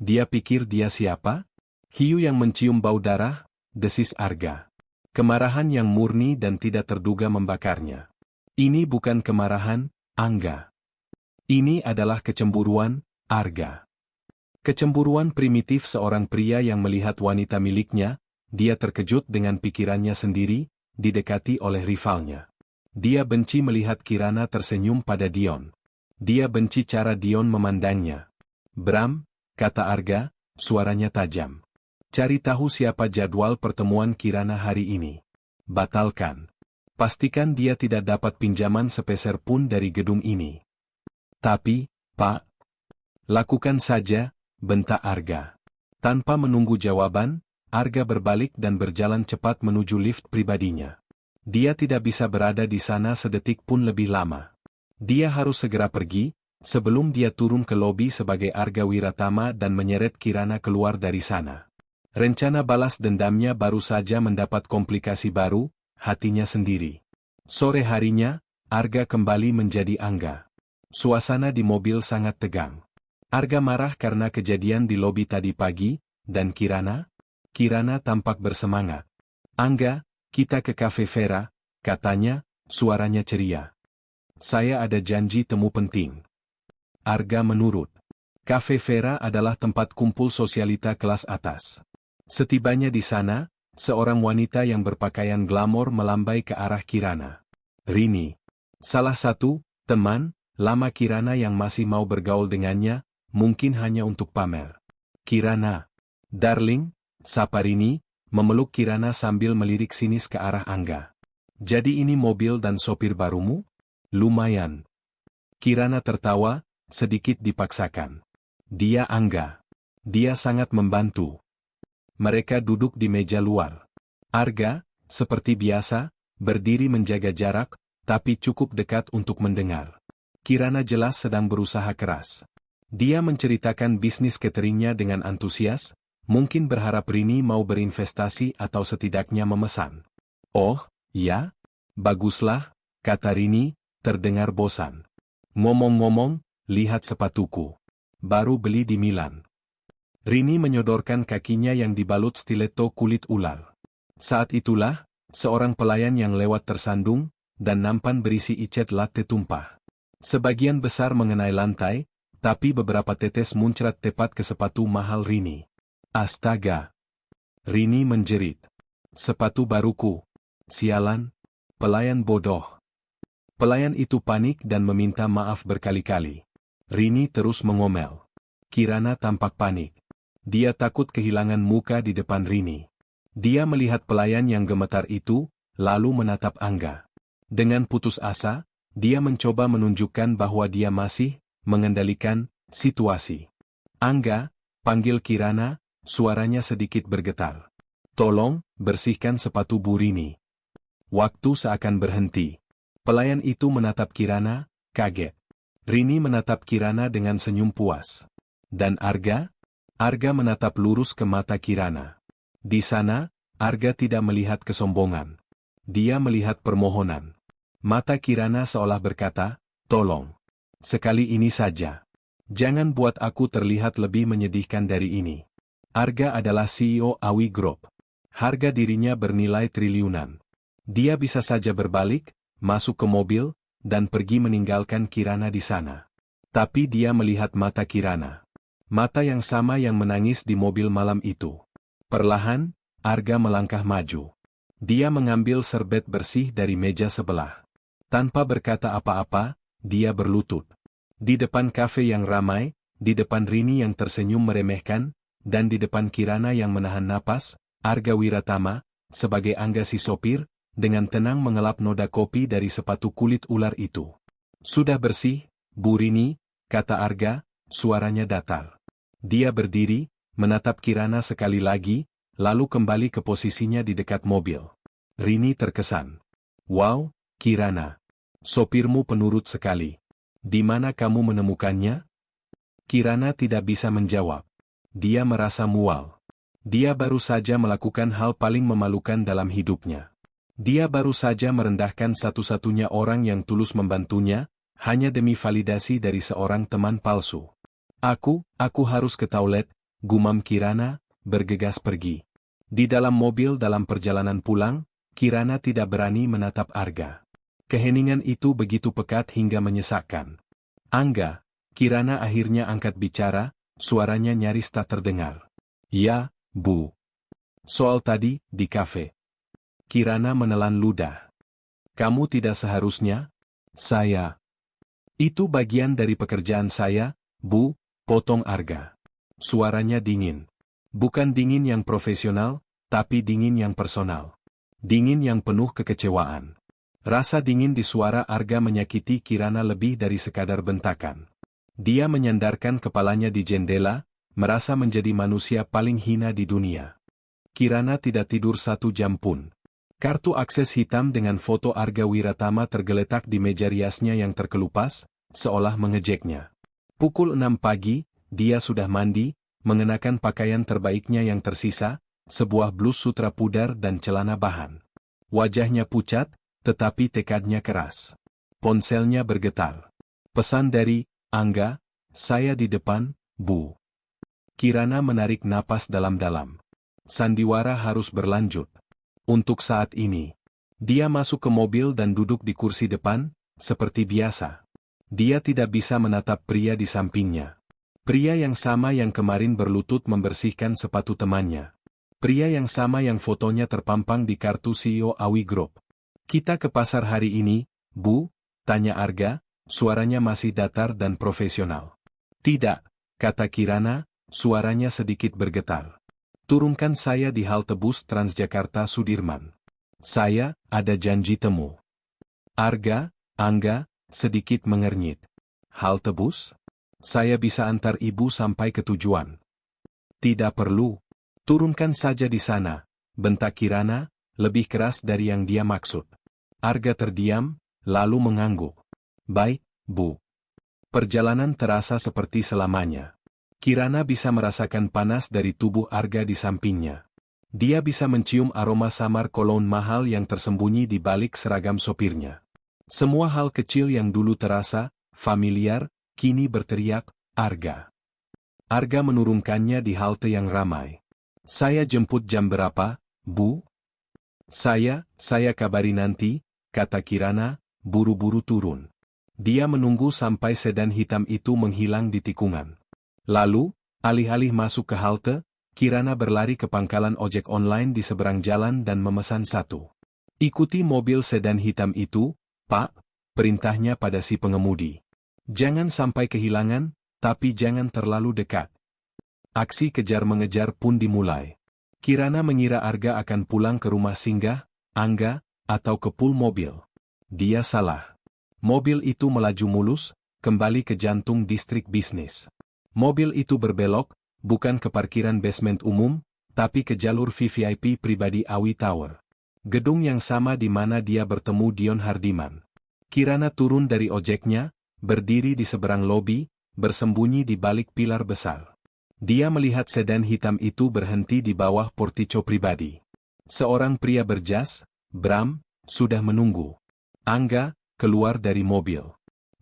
Dia pikir dia siapa? Hiu yang mencium bau darah, desis Arga. Kemarahan yang murni dan tidak terduga membakarnya. Ini bukan kemarahan, Angga. Ini adalah kecemburuan, Arga. Kecemburuan primitif seorang pria yang melihat wanita miliknya, dia terkejut dengan pikirannya sendiri, didekati oleh rivalnya. Dia benci melihat Kirana tersenyum pada Dion. Dia benci cara Dion memandangnya. Bram, kata Arga, suaranya tajam. Cari tahu siapa jadwal pertemuan Kirana hari ini. Batalkan. Pastikan dia tidak dapat pinjaman sepeser pun dari gedung ini. Tapi, Pak, lakukan saja, bentak Arga. Tanpa menunggu jawaban, Arga berbalik dan berjalan cepat menuju lift pribadinya. Dia tidak bisa berada di sana sedetik pun lebih lama. Dia harus segera pergi, sebelum dia turun ke lobi sebagai Arga Wiratama dan menyeret Kirana keluar dari sana. Rencana balas dendamnya baru saja mendapat komplikasi baru, hatinya sendiri. Sore harinya, Arga kembali menjadi Angga. Suasana di mobil sangat tegang. Arga marah karena kejadian di lobi tadi pagi, dan Kirana tampak bersemangat. Angga, kita ke Cafe Vera, katanya, suaranya ceria. Saya ada janji temu penting. Arga menurut. Cafe Vera adalah tempat kumpul sosialita kelas atas. Setibanya di sana, seorang wanita yang berpakaian glamor melambai ke arah Kirana. Rini. Salah satu, teman, lama Kirana yang masih mau bergaul dengannya, mungkin hanya untuk pamer. Kirana. Darling, sapa Rini, memeluk Kirana sambil melirik sinis ke arah Angga. Jadi ini mobil dan sopir barumu? Lumayan. Kirana tertawa, sedikit dipaksakan. Dia Angga. Dia sangat membantu. Mereka duduk di meja luar. Arga, seperti biasa, berdiri menjaga jarak, tapi cukup dekat untuk mendengar. Kirana jelas sedang berusaha keras. Dia menceritakan bisnis cateringnya dengan antusias, mungkin berharap Rini mau berinvestasi atau setidaknya memesan. Oh, ya? Baguslah, kata Rini, terdengar bosan. Ngomong-ngomong, lihat sepatuku. Baru beli di Milan. Rini menyodorkan kakinya yang dibalut stiletto kulit ular. Saat itulah, seorang pelayan yang lewat tersandung, dan nampan berisi iced latte tumpah. Sebagian besar mengenai lantai, tapi beberapa tetes muncrat tepat ke sepatu mahal Rini. Astaga! Rini menjerit. Sepatu baruku. Sialan, pelayan bodoh. Pelayan itu panik dan meminta maaf berkali-kali. Rini terus mengomel. Kirana tampak panik. Dia takut kehilangan muka di depan Rini. Dia melihat pelayan yang gemetar itu, lalu menatap Angga. Dengan putus asa, dia mencoba menunjukkan bahwa dia masih mengendalikan situasi. Angga, panggil Kirana, suaranya sedikit bergetar. Tolong, bersihkan sepatu Bu Rini. Waktu seakan berhenti. Pelayan itu menatap Kirana, kaget. Rini menatap Kirana dengan senyum puas. Dan Arga? Arga menatap lurus ke mata Kirana. Di sana, Arga tidak melihat kesombongan. Dia melihat permohonan. Mata Kirana seolah berkata, tolong. Sekali ini saja. Jangan buat aku terlihat lebih menyedihkan dari ini. Arga adalah CEO Awi Group. Harga dirinya bernilai triliunan. Dia bisa saja berbalik, masuk ke mobil, dan pergi meninggalkan Kirana di sana. Tapi dia melihat mata Kirana. Mata yang sama yang menangis di mobil malam itu. Perlahan, Arga melangkah maju. Dia mengambil serbet bersih dari meja sebelah. Tanpa berkata apa-apa, dia berlutut. Di depan kafe yang ramai, di depan Rini yang tersenyum meremehkan, dan di depan Kirana yang menahan napas, Arga Wiratama, sebagai Angga si sopir, dengan tenang mengelap noda kopi dari sepatu kulit ular itu. Sudah bersih, Bu Rini, kata Arga, suaranya datar. Dia berdiri, menatap Kirana sekali lagi, lalu kembali ke posisinya di dekat mobil. Rini terkesan. Wow, Kirana. Sopirmu penurut sekali. Di mana kamu menemukannya? Kirana tidak bisa menjawab. Dia merasa mual. Dia baru saja melakukan hal paling memalukan dalam hidupnya. Dia baru saja merendahkan satu-satunya orang yang tulus membantunya, hanya demi validasi dari seorang teman palsu. Aku harus ke toilet, gumam Kirana, bergegas pergi. Di dalam mobil dalam perjalanan pulang, Kirana tidak berani menatap Arga. Keheningan itu begitu pekat hingga menyesakkan. Angga, Kirana akhirnya angkat bicara, suaranya nyaris tak terdengar. Ya, Bu. Soal tadi, di kafe. Kirana menelan ludah. Kamu tidak seharusnya? Saya. Itu bagian dari pekerjaan saya, Bu. Potong Arga. Suaranya dingin. Bukan dingin yang profesional, tapi dingin yang personal. Dingin yang penuh kekecewaan. Rasa dingin di suara Arga menyakiti Kirana lebih dari sekadar bentakan. Dia menyandarkan kepalanya di jendela, merasa menjadi manusia paling hina di dunia. Kirana tidak tidur 1 jam pun. Kartu akses hitam dengan foto Arga Wiratama tergeletak di meja riasnya yang terkelupas, seolah mengejeknya. Pukul 6 pagi, dia sudah mandi, mengenakan pakaian terbaiknya yang tersisa, sebuah blus sutra pudar dan celana bahan. Wajahnya pucat, tetapi tekadnya keras. Ponselnya bergetar. Pesan dari Angga, saya di depan, Bu. Kirana menarik napas dalam-dalam. Sandiwara harus berlanjut. Untuk saat ini, dia masuk ke mobil dan duduk di kursi depan, seperti biasa. Dia tidak bisa menatap pria di sampingnya. Pria yang sama yang kemarin berlutut membersihkan sepatu temannya. Pria yang sama yang fotonya terpampang di kartu CEO Awi Group. Kita ke pasar hari ini, Bu? Tanya Arga, suaranya masih datar dan profesional. Tidak, kata Kirana, suaranya sedikit bergetar. Turunkan saya di halte bus Transjakarta Sudirman. Saya ada janji temu. Arga, Angga, sedikit mengernyit. Halte bus? Saya bisa antar ibu sampai ke tujuan. Tidak perlu. Turunkan saja di sana, bentak Kirana, lebih keras dari yang dia maksud. Arga terdiam, lalu mengangguk. Baik, Bu. Perjalanan terasa seperti selamanya. Kirana bisa merasakan panas dari tubuh Arga di sampingnya. Dia bisa mencium aroma samar cologne mahal yang tersembunyi di balik seragam sopirnya. Semua hal kecil yang dulu terasa familiar, kini berteriak, Arga. Arga menurunkannya di halte yang ramai. Saya jemput jam berapa, Bu? Saya kabari nanti, kata Kirana, buru-buru turun. Dia menunggu sampai sedan hitam itu menghilang di tikungan. Lalu, alih-alih masuk ke halte, Kirana berlari ke pangkalan ojek online di seberang jalan dan memesan satu. Ikuti mobil sedan hitam itu, Pak, perintahnya pada si pengemudi. Jangan sampai kehilangan, tapi jangan terlalu dekat. Aksi kejar-mengejar pun dimulai. Kirana mengira Arga akan pulang ke rumah singgah, Angga, atau ke pool mobil. Dia salah. Mobil itu melaju mulus, kembali ke jantung distrik bisnis. Mobil itu berbelok, bukan ke parkiran basement umum, tapi ke jalur VVIP pribadi Awi Tower. Gedung yang sama di mana dia bertemu Dion Hardiman. Kirana turun dari ojeknya, berdiri di seberang lobi, bersembunyi di balik pilar besar. Dia melihat sedan hitam itu berhenti di bawah portico pribadi. Seorang pria berjas, Bram, sudah menunggu. Angga keluar dari mobil.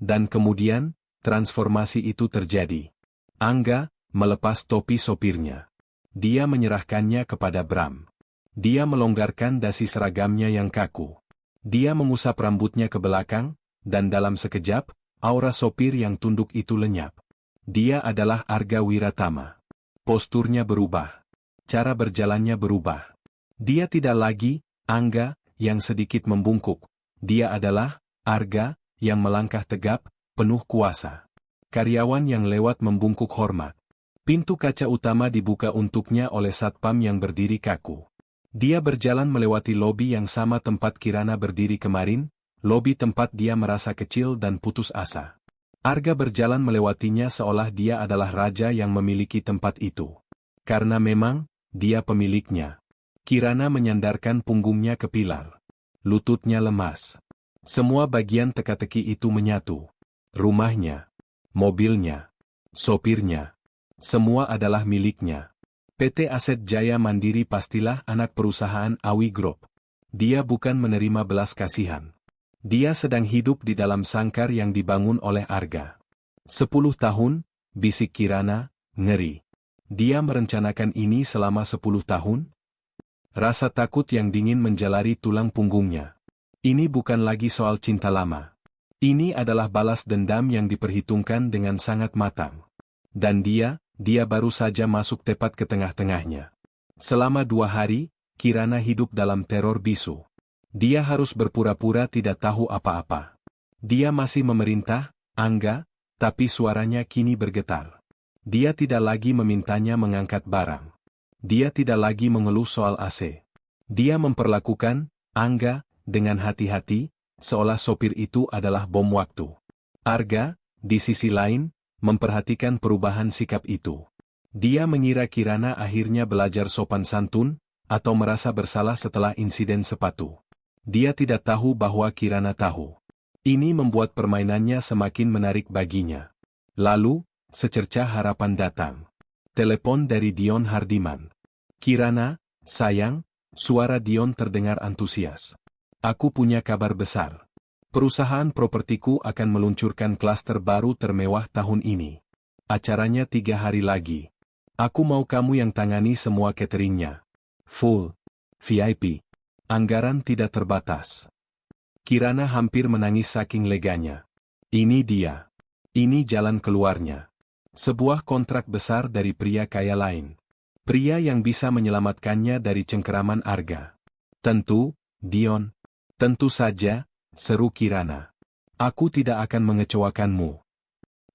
Dan kemudian, transformasi itu terjadi. Angga melepas topi sopirnya. Dia menyerahkannya kepada Bram. Dia melonggarkan dasi seragamnya yang kaku. Dia mengusap rambutnya ke belakang, dan dalam sekejap, aura sopir yang tunduk itu lenyap. Dia adalah Arga Wiratama. Posturnya berubah. Cara berjalannya berubah. Dia tidak lagi Angga yang sedikit membungkuk. Dia adalah Arga yang melangkah tegap, penuh kuasa. Karyawan yang lewat membungkuk hormat. Pintu kaca utama dibuka untuknya oleh satpam yang berdiri kaku. Dia berjalan melewati lobi yang sama tempat Kirana berdiri kemarin, lobi tempat dia merasa kecil dan putus asa. Arga berjalan melewatinya seolah dia adalah raja yang memiliki tempat itu. Karena memang, dia pemiliknya. Kirana menyandarkan punggungnya ke pilar. Lututnya lemas. Semua bagian teka-teki itu menyatu. Rumahnya. Mobilnya, sopirnya, semua adalah miliknya. PT Aset Jaya Mandiri pastilah anak perusahaan Awi Group. Dia bukan menerima belas kasihan. Dia sedang hidup di dalam sangkar yang dibangun oleh Arga. 10 tahun, bisik Kirana, ngeri. Dia merencanakan ini selama 10 tahun? Rasa takut yang dingin menjalari tulang punggungnya. Ini bukan lagi soal cinta lama. Ini adalah balas dendam yang diperhitungkan dengan sangat matang. Dan dia baru saja masuk tepat ke tengah-tengahnya. Selama 2 hari, Kirana hidup dalam teror bisu. Dia harus berpura-pura tidak tahu apa-apa. Dia masih memerintah, Angga, tapi suaranya kini bergetar. Dia tidak lagi memintanya mengangkat barang. Dia tidak lagi mengeluh soal AC. Dia memperlakukan Angga dengan hati-hati, seolah sopir itu adalah bom waktu. Arga, di sisi lain, memperhatikan perubahan sikap itu. Dia mengira Kirana akhirnya belajar sopan santun, atau merasa bersalah setelah insiden sepatu. Dia tidak tahu bahwa Kirana tahu. Ini membuat permainannya semakin menarik baginya. Lalu, secercah harapan datang. Telepon dari Dion Hardiman. Kirana, sayang, suara Dion terdengar antusias. Aku punya kabar besar. Perusahaan propertiku akan meluncurkan klaster baru termewah tahun ini. Acaranya 3 hari lagi. Aku mau kamu yang tangani semua cateringnya. Full. VIP. Anggaran tidak terbatas. Kirana hampir menangis saking leganya. Ini dia. Ini jalan keluarnya. Sebuah kontrak besar dari pria kaya lain. Pria yang bisa menyelamatkannya dari cengkeraman Arga. Tentu, Dion. Tentu saja, seru Kirana. Aku tidak akan mengecewakanmu.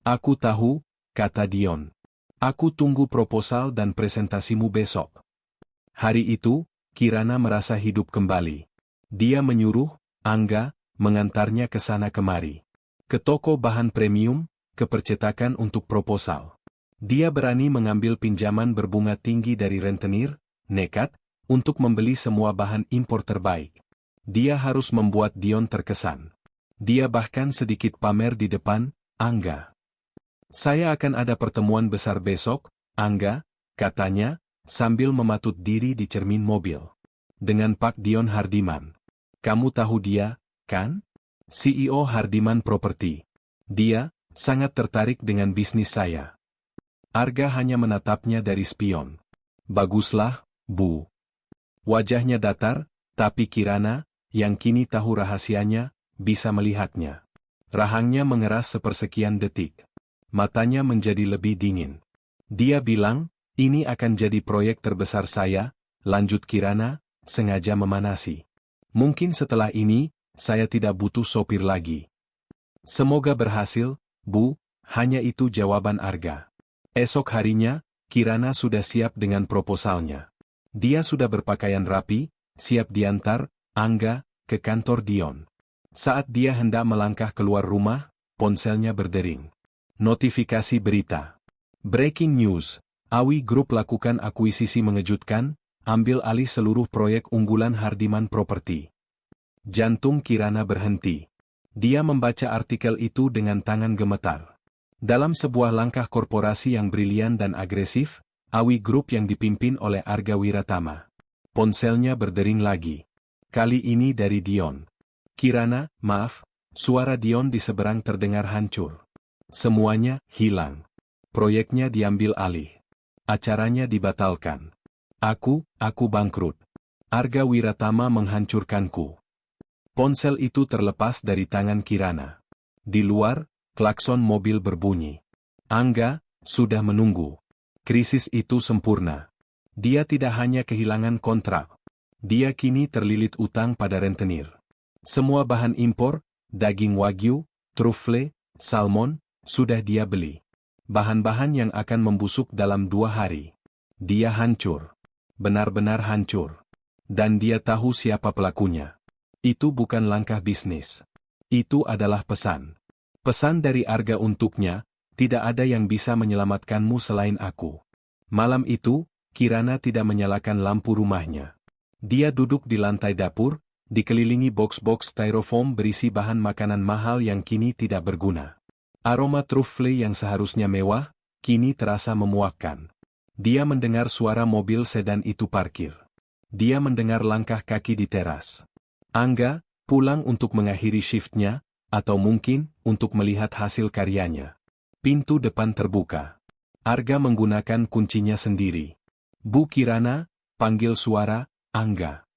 Aku tahu, kata Dion. Aku tunggu proposal dan presentasimu besok. Hari itu, Kirana merasa hidup kembali. Dia menyuruh Angga mengantarnya ke sana kemari. Ke toko bahan premium, ke percetakan untuk proposal. Dia berani mengambil pinjaman berbunga tinggi dari rentenir, nekat, untuk membeli semua bahan impor terbaik. Dia harus membuat Dion terkesan. Dia bahkan sedikit pamer di depan Angga. "Saya akan ada pertemuan besar besok, Angga," katanya, sambil mematut diri di cermin mobil. "Dengan Pak Dion Hardiman. Kamu tahu dia, kan? CEO Hardiman Property. Dia sangat tertarik dengan bisnis saya." Arga hanya menatapnya dari spion. "Baguslah, Bu." Wajahnya datar, tapi Kirana, yang kini tahu rahasianya, bisa melihatnya. Rahangnya mengeras sepersekian detik. Matanya menjadi lebih dingin. Dia bilang, "Ini akan jadi proyek terbesar saya," lanjut Kirana, sengaja memanasi. "Mungkin setelah ini, saya tidak butuh sopir lagi." "Semoga berhasil, Bu," hanya itu jawaban Arga. Esok harinya, Kirana sudah siap dengan proposalnya. Dia sudah berpakaian rapi, siap diantar Angga ke kantor Dion. Saat dia hendak melangkah keluar rumah, ponselnya berdering. Notifikasi berita. Breaking news, Awi Group lakukan akuisisi mengejutkan, ambil alih seluruh proyek unggulan Hardiman Property. Jantung Kirana berhenti. Dia membaca artikel itu dengan tangan gemetar. Dalam sebuah langkah korporasi yang brilian dan agresif, Awi Group yang dipimpin oleh Arga Wiratama. Ponselnya berdering lagi. Kali ini dari Dion. "Kirana, maaf," suara Dion di seberang terdengar hancur. "Semuanya hilang. Proyeknya diambil alih. Acaranya dibatalkan. Aku bangkrut. Arga Wiratama menghancurkanku." Ponsel itu terlepas dari tangan Kirana. Di luar, klakson mobil berbunyi. Angga sudah menunggu. Krisis itu sempurna. Dia tidak hanya kehilangan kontrak. Dia kini terlilit utang pada rentenir. Semua bahan impor, daging wagyu, trufle, salmon, sudah dia beli. Bahan-bahan yang akan membusuk dalam 2 hari. Dia hancur. Benar-benar hancur. Dan dia tahu siapa pelakunya. Itu bukan langkah bisnis. Itu adalah pesan. Pesan dari Arga untuknya, "Tidak ada yang bisa menyelamatkanmu selain aku." Malam itu, Kirana tidak menyalakan lampu rumahnya. Dia duduk di lantai dapur, dikelilingi box-box styrofoam berisi bahan makanan mahal yang kini tidak berguna. Aroma trufle yang seharusnya mewah, kini terasa memuakkan. Dia mendengar suara mobil sedan itu parkir. Dia mendengar langkah kaki di teras. Angga pulang untuk mengakhiri shiftnya, atau mungkin untuk melihat hasil karyanya. Pintu depan terbuka. Arga menggunakan kuncinya sendiri. "Bu Kirana," panggil suara Angga.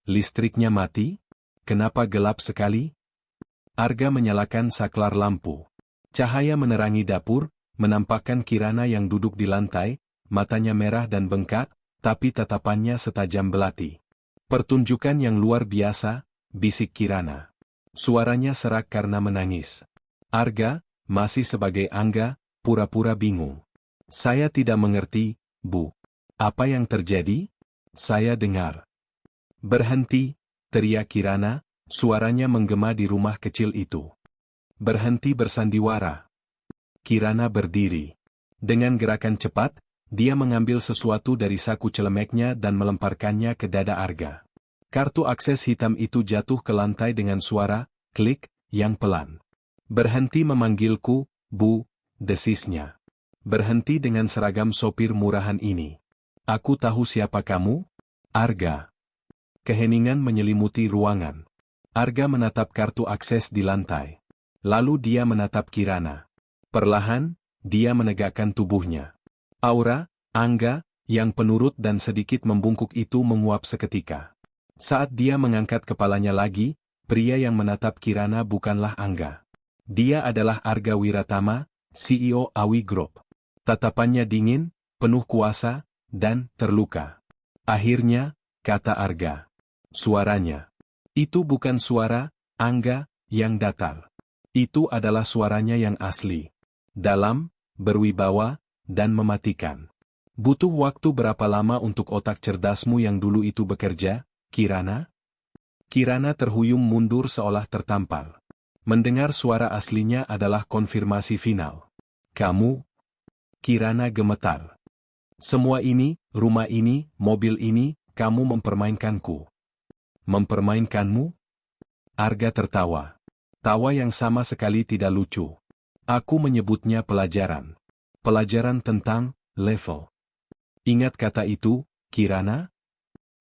"Listriknya mati? Kenapa gelap sekali?" Arga menyalakan saklar lampu. Cahaya menerangi dapur, menampakkan Kirana yang duduk di lantai, matanya merah dan bengkak, tapi tatapannya setajam belati. "Pertunjukan yang luar biasa," bisik Kirana. Suaranya serak karena menangis. Arga, masih sebagai Angga, pura-pura bingung. "Saya tidak mengerti, Bu. Apa yang terjadi?" "Saya dengar." "Berhenti," teriak Kirana, suaranya menggema di rumah kecil itu. "Berhenti bersandiwara." Kirana berdiri. Dengan gerakan cepat, dia mengambil sesuatu dari saku celemeknya dan melemparkannya ke dada Arga. Kartu akses hitam itu jatuh ke lantai dengan suara klik yang pelan. "Berhenti memanggilku, Bu," desisnya. "Berhenti dengan seragam sopir murahan ini. Aku tahu siapa kamu, Arga." Keheningan menyelimuti ruangan. Arga menatap kartu akses di lantai. Lalu dia menatap Kirana. Perlahan, dia menegakkan tubuhnya. Aura Angga yang penurut dan sedikit membungkuk itu menguap seketika. Saat dia mengangkat kepalanya lagi, pria yang menatap Kirana bukanlah Angga. Dia adalah Arga Wiratama, CEO Awi Group. Tatapannya dingin, penuh kuasa, dan terluka. "Akhirnya," kata Arga. Suaranya. Itu bukan suara Angga yang datar. Itu adalah suaranya yang asli. Dalam, berwibawa, dan mematikan. "Butuh waktu berapa lama untuk otak cerdasmu yang dulu itu bekerja, Kirana?" Kirana terhuyung mundur seolah tertampar. Mendengar suara aslinya adalah konfirmasi final. "Kamu Kirana gemetar. Semua ini, rumah ini, mobil ini, kamu mempermainkanku. Mempermainkanmu? Arga tertawa. Tawa yang sama sekali tidak lucu. Aku menyebutnya pelajaran. Pelajaran tentang level. Ingat kata itu, Kirana?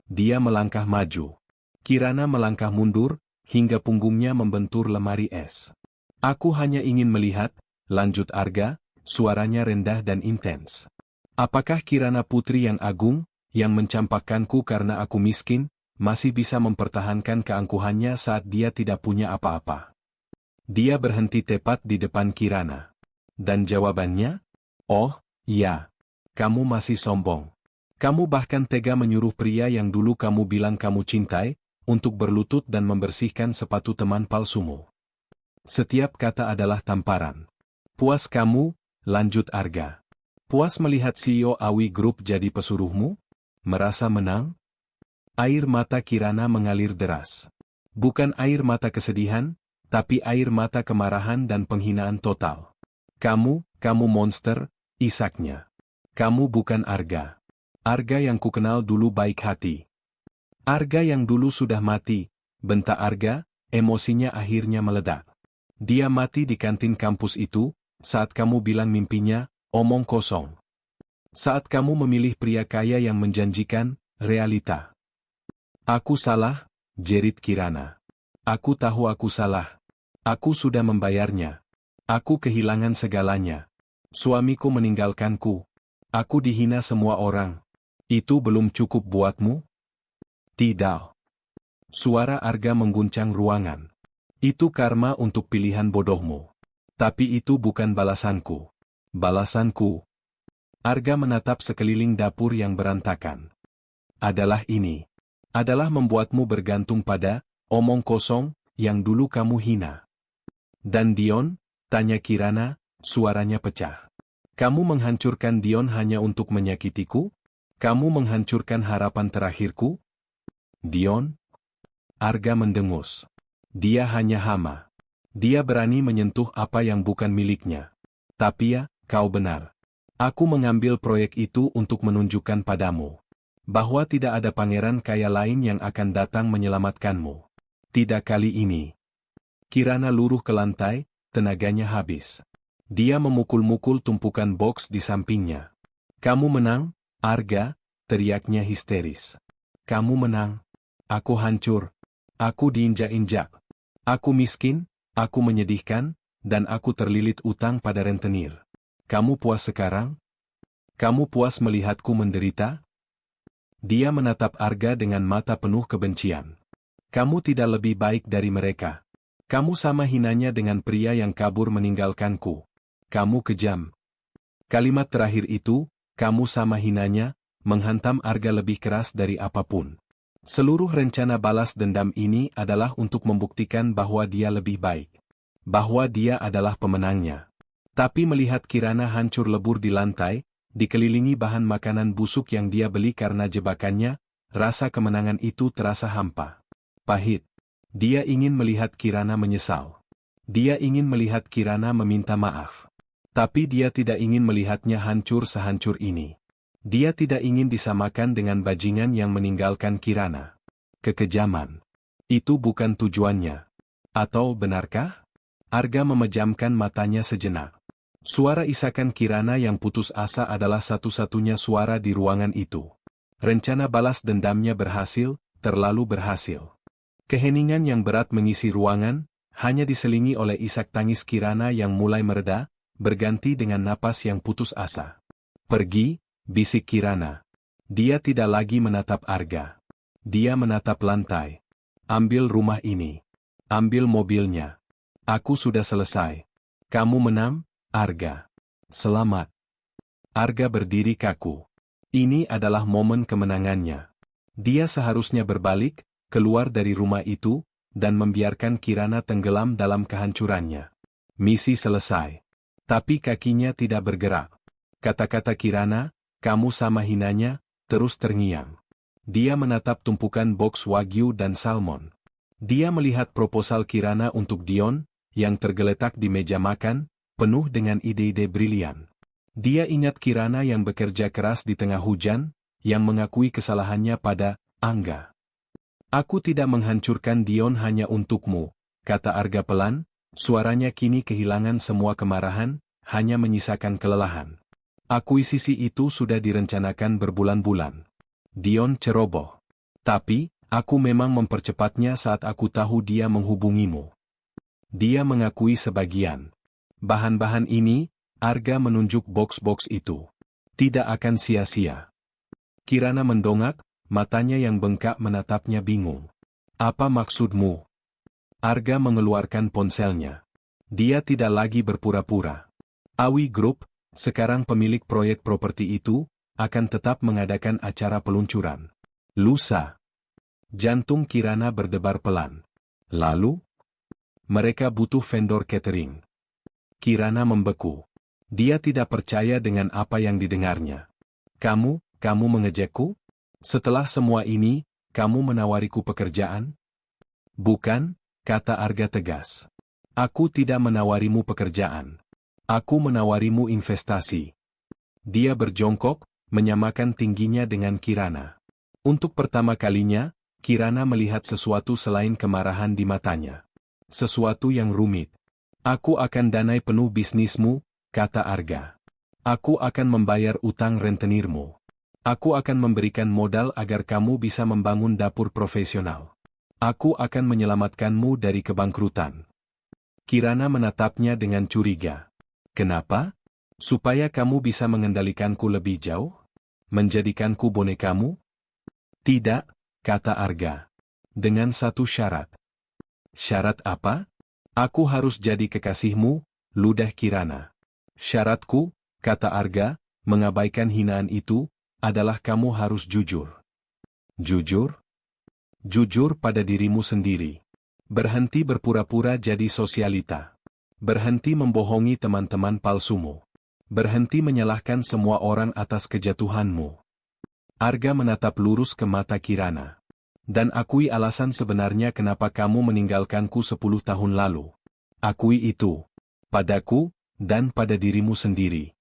Dia melangkah maju. Kirana melangkah mundur, hingga punggungnya membentur lemari es. Aku hanya ingin melihat, lanjut Arga, suaranya rendah dan intens. Apakah Kirana putri yang agung, yang mencampakkanku karena aku miskin, masih bisa mempertahankan keangkuhannya saat dia tidak punya apa-apa? Dia berhenti tepat di depan Kirana. Dan jawabannya? Oh, ya. Kamu masih sombong. Kamu bahkan tega menyuruh pria yang dulu kamu bilang kamu cintai, untuk berlutut dan membersihkan sepatu teman palsumu. Setiap kata adalah tamparan. Puas kamu, lanjut Arga. Puas melihat CEO Awi Group jadi pesuruhmu? Merasa menang? Air mata Kirana mengalir deras. Bukan air mata kesedihan, tapi air mata kemarahan dan penghinaan total. Kamu monster, isaknya. Kamu bukan Arga. Arga yang kukenal dulu baik hati. Arga yang dulu sudah mati, bentak Arga, emosinya akhirnya meledak. Dia mati di kantin kampus itu, saat kamu bilang mimpinya, omong kosong. Saat kamu memilih pria kaya yang menjanjikan, realita. Aku salah, jerit Kirana. Aku tahu aku salah. Aku sudah membayarnya. Aku kehilangan segalanya. Suamiku meninggalkanku. Aku dihina semua orang. Itu belum cukup buatmu? Tidak. Suara Arga mengguncang ruangan. Itu karma untuk pilihan bodohmu. Tapi itu bukan balasanku. Balasanku. Arga menatap sekeliling dapur yang berantakan. Adalah ini. Adalah membuatmu bergantung pada omong kosong yang dulu kamu hina. Dan Dion? Tanya Kirana, suaranya pecah. Kamu menghancurkan Dion hanya untuk menyakitiku? Kamu menghancurkan harapan terakhirku? Dion? Arga mendengus. Dia hanya hama. Dia berani menyentuh apa yang bukan miliknya. Tapi ya, kau benar. Aku mengambil proyek itu untuk menunjukkan padamu bahwa tidak ada pangeran kaya lain yang akan datang menyelamatkanmu. Tidak kali ini. Kirana luruh ke lantai, tenaganya habis. Dia memukul-mukul tumpukan box di sampingnya. Kamu menang, Arga, teriaknya histeris. Kamu menang. Aku hancur. Aku diinjak-injak. Aku miskin, aku menyedihkan, dan aku terlilit utang pada rentenir. Kamu puas sekarang? Kamu puas melihatku menderita? Dia menatap Arga dengan mata penuh kebencian. Kamu tidak lebih baik dari mereka. Kamu sama hinanya dengan pria yang kabur meninggalkanku. Kamu kejam. Kalimat terakhir itu, kamu sama hinanya, menghantam Arga lebih keras dari apapun. Seluruh rencana balas dendam ini adalah untuk membuktikan bahwa dia lebih baik. Bahwa dia adalah pemenangnya. Tapi melihat Kirana hancur lebur di lantai, dikelilingi bahan makanan busuk yang dia beli karena jebakannya, rasa kemenangan itu terasa hampa. Pahit. Dia ingin melihat Kirana menyesal. Dia ingin melihat Kirana meminta maaf. Tapi dia tidak ingin melihatnya hancur sehancur ini. Dia tidak ingin disamakan dengan bajingan yang meninggalkan Kirana. Kekejaman. Itu bukan tujuannya. Atau benarkah? Arga memejamkan matanya sejenak. Suara isakan Kirana yang putus asa adalah satu-satunya suara di ruangan itu. Rencana balas dendamnya berhasil, terlalu berhasil. Keheningan yang berat mengisi ruangan, hanya diselingi oleh isak tangis Kirana yang mulai mereda, berganti dengan napas yang putus asa. Pergi, bisik Kirana. Dia tidak lagi menatap Arga. Dia menatap lantai. Ambil rumah ini. Ambil mobilnya. Aku sudah selesai. Kamu menang, Arga. Selamat. Arga berdiri kaku. Ini adalah momen kemenangannya. Dia seharusnya berbalik, keluar dari rumah itu, dan membiarkan Kirana tenggelam dalam kehancurannya. Misi selesai. Tapi kakinya tidak bergerak. Kata-kata Kirana, kamu sama hinanya, terus terngiang. Dia menatap tumpukan box wagyu dan salmon. Dia melihat proposal Kirana untuk Dion, yang tergeletak di meja makan, penuh dengan ide-ide brilian. Dia ingat Kirana yang bekerja keras di tengah hujan, yang mengakui kesalahannya pada Angga. Aku tidak menghancurkan Dion hanya untukmu, kata Arga pelan, suaranya kini kehilangan semua kemarahan, hanya menyisakan kelelahan. Akuisisi itu sudah direncanakan berbulan-bulan. Dion ceroboh. Tapi, aku memang mempercepatnya saat aku tahu dia menghubungimu. Dia mengakui sebagian. Bahan-bahan ini, Arga menunjuk box-box itu. Tidak akan sia-sia. Kirana mendongak, matanya yang bengkak menatapnya bingung. Apa maksudmu? Arga mengeluarkan ponselnya. Dia tidak lagi berpura-pura. Awi Group, sekarang pemilik proyek properti itu, akan tetap mengadakan acara peluncuran. Lusa. Jantung Kirana berdebar pelan. Lalu? Mereka butuh vendor catering. Kirana membeku. Dia tidak percaya dengan apa yang didengarnya. Kamu mengejekku? Setelah semua ini, kamu menawariku pekerjaan? Bukan, kata Arga tegas. Aku tidak menawarimu pekerjaan. Aku menawarimu investasi. Dia berjongkok, menyamakan tingginya dengan Kirana. Untuk pertama kalinya, Kirana melihat sesuatu selain kemarahan di matanya. Sesuatu yang rumit. Aku akan danai penuh bisnismu, kata Arga. Aku akan membayar utang rentenirmu. Aku akan memberikan modal agar kamu bisa membangun dapur profesional. Aku akan menyelamatkanmu dari kebangkrutan. Kirana menatapnya dengan curiga. Kenapa? Supaya kamu bisa mengendalikanku lebih jauh? Menjadikanku bonekamu? Tidak, kata Arga. Dengan satu syarat. Syarat apa? Aku harus jadi kekasihmu, ludah Kirana. Syaratku, kata Arga, mengabaikan hinaan itu, adalah kamu harus jujur. Jujur? Jujur pada dirimu sendiri. Berhenti berpura-pura jadi sosialita. Berhenti membohongi teman-teman palsumu. Berhenti menyalahkan semua orang atas kejatuhanmu. Arga menatap lurus ke mata Kirana. Dan akui alasan sebenarnya kenapa kamu meninggalkanku 10 tahun lalu. Akui itu. Padaku, dan pada dirimu sendiri.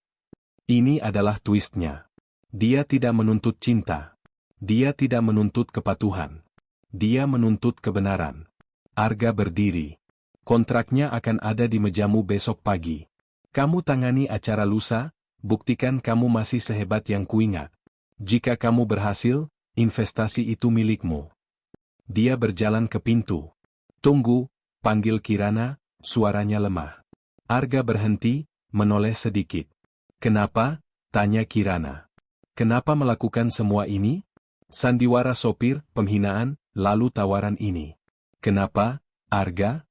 Ini adalah twistnya. Dia tidak menuntut cinta. Dia tidak menuntut kepatuhan. Dia menuntut kebenaran. Arga berdiri. Kontraknya akan ada di mejamu besok pagi. Kamu tangani acara lusa, buktikan kamu masih sehebat yang kuingat. Jika kamu berhasil, investasi itu milikmu. Dia berjalan ke pintu. Tunggu, panggil Kirana, suaranya lemah. Arga berhenti, menoleh sedikit. Kenapa? Tanya Kirana. Kenapa melakukan semua ini? Sandiwara sopir, penghinaan, lalu tawaran ini. Kenapa, Arga?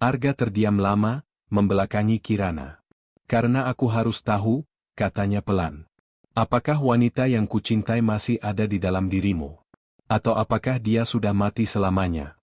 Arga terdiam lama, membelakangi Kirana. Karena aku harus tahu, katanya pelan. Apakah wanita yang kucintai masih ada di dalam dirimu? Atau apakah dia sudah mati selamanya?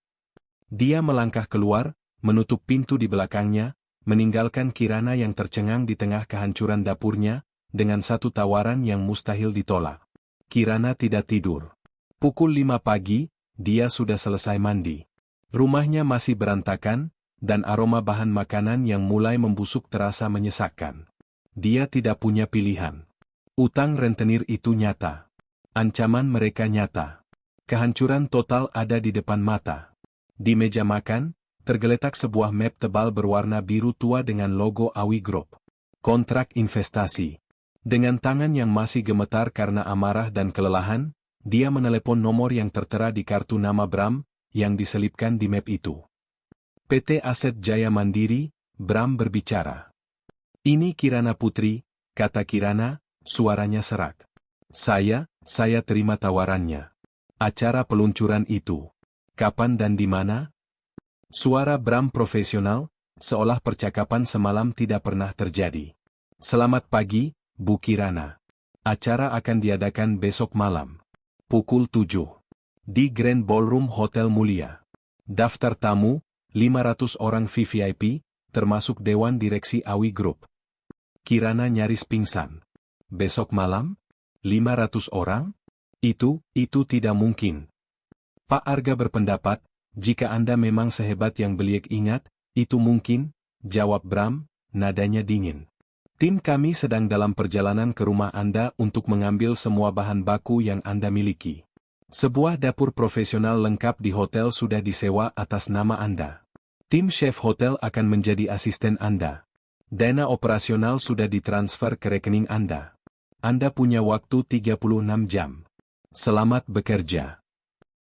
Dia melangkah keluar, menutup pintu di belakangnya, meninggalkan Kirana yang tercengang di tengah kehancuran dapurnya, dengan satu tawaran yang mustahil ditolak. Kirana tidak tidur. Pukul 5 pagi, dia sudah selesai mandi. Rumahnya masih berantakan, dan aroma bahan makanan yang mulai membusuk terasa menyesakkan. Dia tidak punya pilihan. Utang rentenir itu nyata. Ancaman mereka nyata. Kehancuran total ada di depan mata. Di meja makan, tergeletak sebuah map tebal berwarna biru tua dengan logo Awi Group. Kontrak investasi. Dengan tangan yang masih gemetar karena amarah dan kelelahan, dia menelepon nomor yang tertera di kartu nama Bram, yang diselipkan di map itu. PT Aset Jaya Mandiri, Bram berbicara. Ini Kirana Putri, kata Kirana, suaranya serak. Saya terima tawarannya. Acara peluncuran itu. Kapan dan di mana? Suara Bram profesional, seolah percakapan semalam tidak pernah terjadi. Selamat pagi, Bu Kirana. Acara akan diadakan besok malam. Pukul 7. Di Grand Ballroom Hotel Mulia. Daftar tamu, 500 orang VVIP, termasuk Dewan Direksi Awi Group. Kirana nyaris pingsan. Besok malam? 500 orang? Itu tidak mungkin. Pak Arga berpendapat, jika Anda memang sehebat yang beliau ingat, itu mungkin, jawab Bram, nadanya dingin. Tim kami sedang dalam perjalanan ke rumah Anda untuk mengambil semua bahan baku yang Anda miliki. Sebuah dapur profesional lengkap di hotel sudah disewa atas nama Anda. Tim chef hotel akan menjadi asisten Anda. Dana operasional sudah ditransfer ke rekening Anda. Anda punya waktu 36 jam. Selamat bekerja.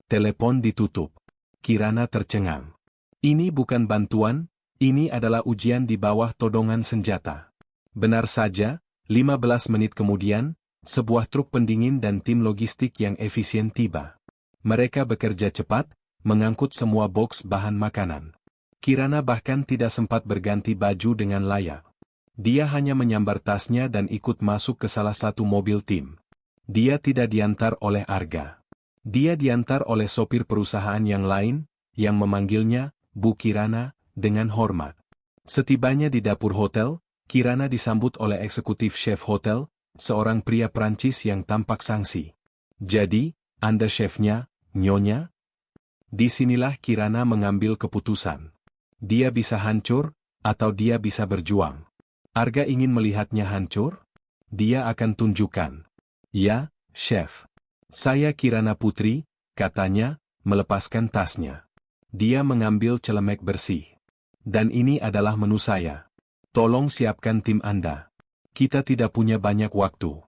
Telepon ditutup. Kirana tercengang. Ini bukan bantuan, ini adalah ujian di bawah todongan senjata. Benar saja, 15 menit kemudian, sebuah truk pendingin dan tim logistik yang efisien tiba. Mereka bekerja cepat, mengangkut semua boks bahan makanan. Kirana bahkan tidak sempat berganti baju dengan layak. Dia hanya menyambar tasnya dan ikut masuk ke salah satu mobil tim. Dia tidak diantar oleh Arga. Dia diantar oleh sopir perusahaan yang lain, yang memanggilnya Bu Kirana dengan hormat. Setibanya di dapur hotel, Kirana disambut oleh eksekutif chef hotel, seorang pria Prancis yang tampak sangsi. Jadi, Anda chefnya, Nyonya? Disinilah Kirana mengambil keputusan. Dia bisa hancur, atau dia bisa berjuang. Arga ingin melihatnya hancur? Dia akan tunjukkan. Ya, chef. Saya Kirana Putri, katanya, melepaskan tasnya. Dia mengambil celemek bersih. Dan ini adalah menu saya. Tolong siapkan tim Anda. Kita tidak punya banyak waktu.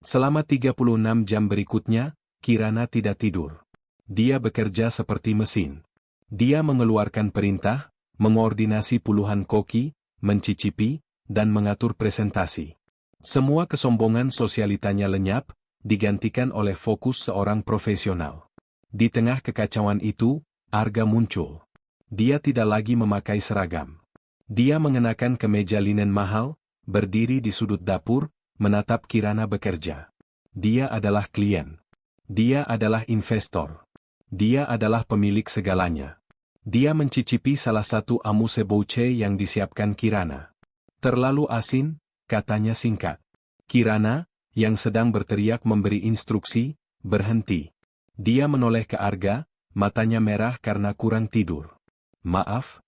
Selama 36 jam berikutnya, Kirana tidak tidur. Dia bekerja seperti mesin. Dia mengeluarkan perintah, mengordinasi puluhan koki, mencicipi, dan mengatur presentasi. Semua kesombongan sosialitanya lenyap, digantikan oleh fokus seorang profesional. Di tengah kekacauan itu, Arga muncul. Dia tidak lagi memakai seragam. Dia mengenakan kemeja linen mahal, berdiri di sudut dapur, menatap Kirana bekerja. Dia adalah klien. Dia adalah investor. Dia adalah pemilik segalanya. Dia mencicipi salah satu amuse bouche yang disiapkan Kirana. Terlalu asin, katanya singkat. Kirana, yang sedang berteriak memberi instruksi, berhenti. Dia menoleh ke Arga, matanya merah karena kurang tidur. Maaf?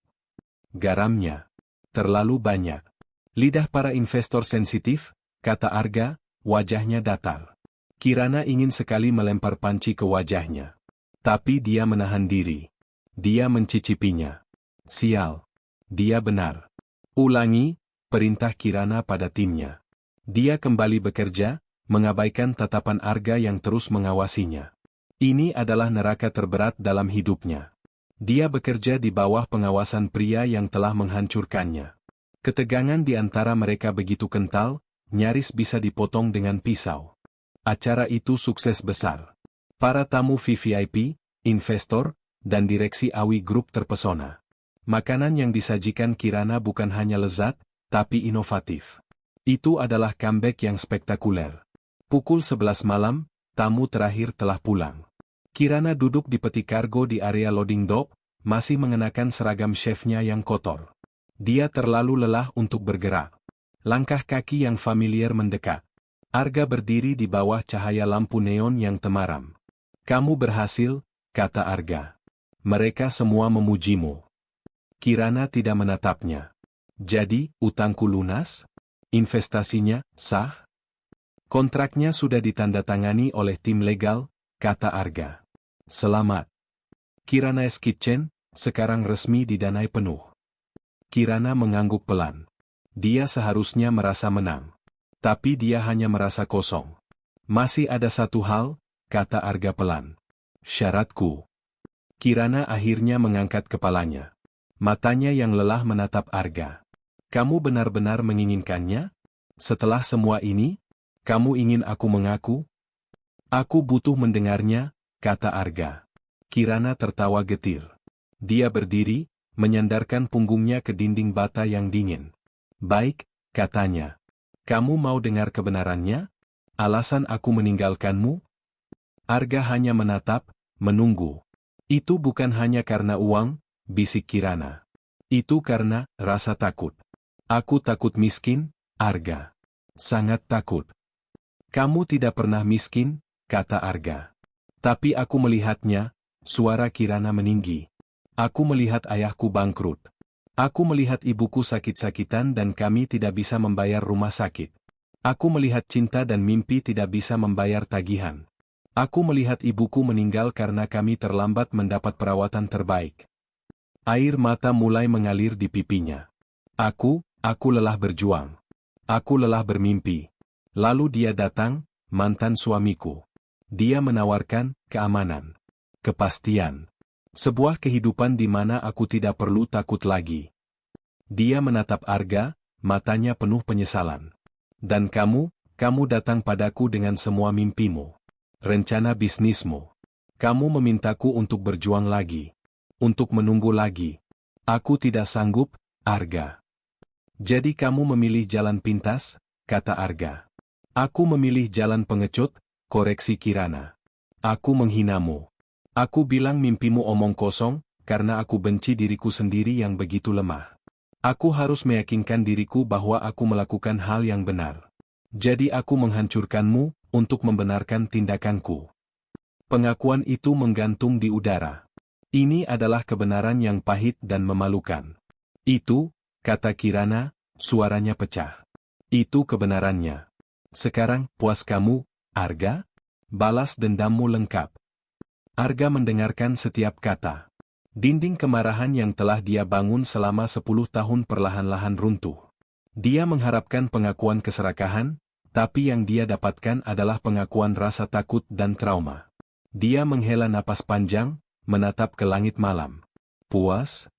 Garamnya. Terlalu banyak. Lidah para investor sensitif, kata Arga, wajahnya datar. Kirana ingin sekali melempar panci ke wajahnya. Tapi dia menahan diri. Dia mencicipinya. Sial. Dia benar. Ulangi, perintah Kirana pada timnya. Dia kembali bekerja, mengabaikan tatapan Arga yang terus mengawasinya. Ini adalah neraka terberat dalam hidupnya. Dia bekerja di bawah pengawasan pria yang telah menghancurkannya. Ketegangan di antara mereka begitu kental, nyaris bisa dipotong dengan pisau. Acara itu sukses besar. Para tamu VVIP, investor, dan direksi AWI Group terpesona. Makanan yang disajikan Kirana bukan hanya lezat, tapi inovatif. Itu adalah comeback yang spektakuler. Pukul 11 malam, tamu terakhir telah pulang. Kirana duduk di peti kargo di area loading dock, masih mengenakan seragam chefnya yang kotor. Dia terlalu lelah untuk bergerak. Langkah kaki yang familiar mendekat. Arga berdiri di bawah cahaya lampu neon yang temaram. Kamu berhasil, kata Arga. Mereka semua memujimu. Kirana tidak menatapnya. Jadi, utangku lunas? Investasinya, sah? Kontraknya sudah ditandatangani oleh tim legal, kata Arga. Selamat. Kirana's Kitchen, sekarang resmi didanai penuh. Kirana mengangguk pelan. Dia seharusnya merasa menang. Tapi dia hanya merasa kosong. Masih ada satu hal, kata Arga pelan. Syaratku. Kirana akhirnya mengangkat kepalanya. Matanya yang lelah menatap Arga. Kamu benar-benar menginginkannya? Setelah semua ini, kamu ingin aku mengaku? Aku butuh mendengarnya, kata Arga. Kirana tertawa getir. Dia berdiri, menyandarkan punggungnya ke dinding bata yang dingin. Baik, katanya. Kamu mau dengar kebenarannya? Alasan aku meninggalkanmu? Arga hanya menatap, menunggu. Itu bukan hanya karena uang, bisik Kirana. Itu karena rasa takut. Aku takut miskin, Arga. Sangat takut. Kamu tidak pernah miskin, kata Arga. Tapi aku melihatnya, suara Kirana meninggi. Aku melihat ayahku bangkrut. Aku melihat ibuku sakit-sakitan dan kami tidak bisa membayar rumah sakit. Aku melihat cinta dan mimpi tidak bisa membayar tagihan. Aku melihat ibuku meninggal karena kami terlambat mendapat perawatan terbaik. Air mata mulai mengalir di pipinya. Aku lelah berjuang. Aku lelah bermimpi. Lalu dia datang, mantan suamiku. Dia menawarkan keamanan, kepastian. Sebuah kehidupan di mana aku tidak perlu takut lagi. Dia menatap Arga, matanya penuh penyesalan. Dan kamu datang padaku dengan semua mimpimu. Rencana bisnismu. Kamu memintaku untuk berjuang lagi. Untuk menunggu lagi. Aku tidak sanggup, Arga. Jadi kamu memilih jalan pintas, kata Arga. Aku memilih jalan pengecut, koreksi Kirana. Aku menghinamu. Aku bilang mimpimu omong kosong, karena aku benci diriku sendiri yang begitu lemah. Aku harus meyakinkan diriku bahwa aku melakukan hal yang benar. Jadi aku menghancurkanmu, untuk membenarkan tindakanku. Pengakuan itu menggantung di udara. Ini adalah kebenaran yang pahit dan memalukan. Itu, kata Kirana, suaranya pecah. Itu kebenarannya. Sekarang, puas kamu, Arga? Balas dendammu lengkap. Arga mendengarkan setiap kata. Dinding kemarahan yang telah dia bangun selama 10 tahun perlahan-lahan runtuh. Dia mengharapkan pengakuan keserakahan, tapi yang dia dapatkan adalah pengakuan rasa takut dan trauma. Dia menghela napas panjang, menatap ke langit malam. Puas?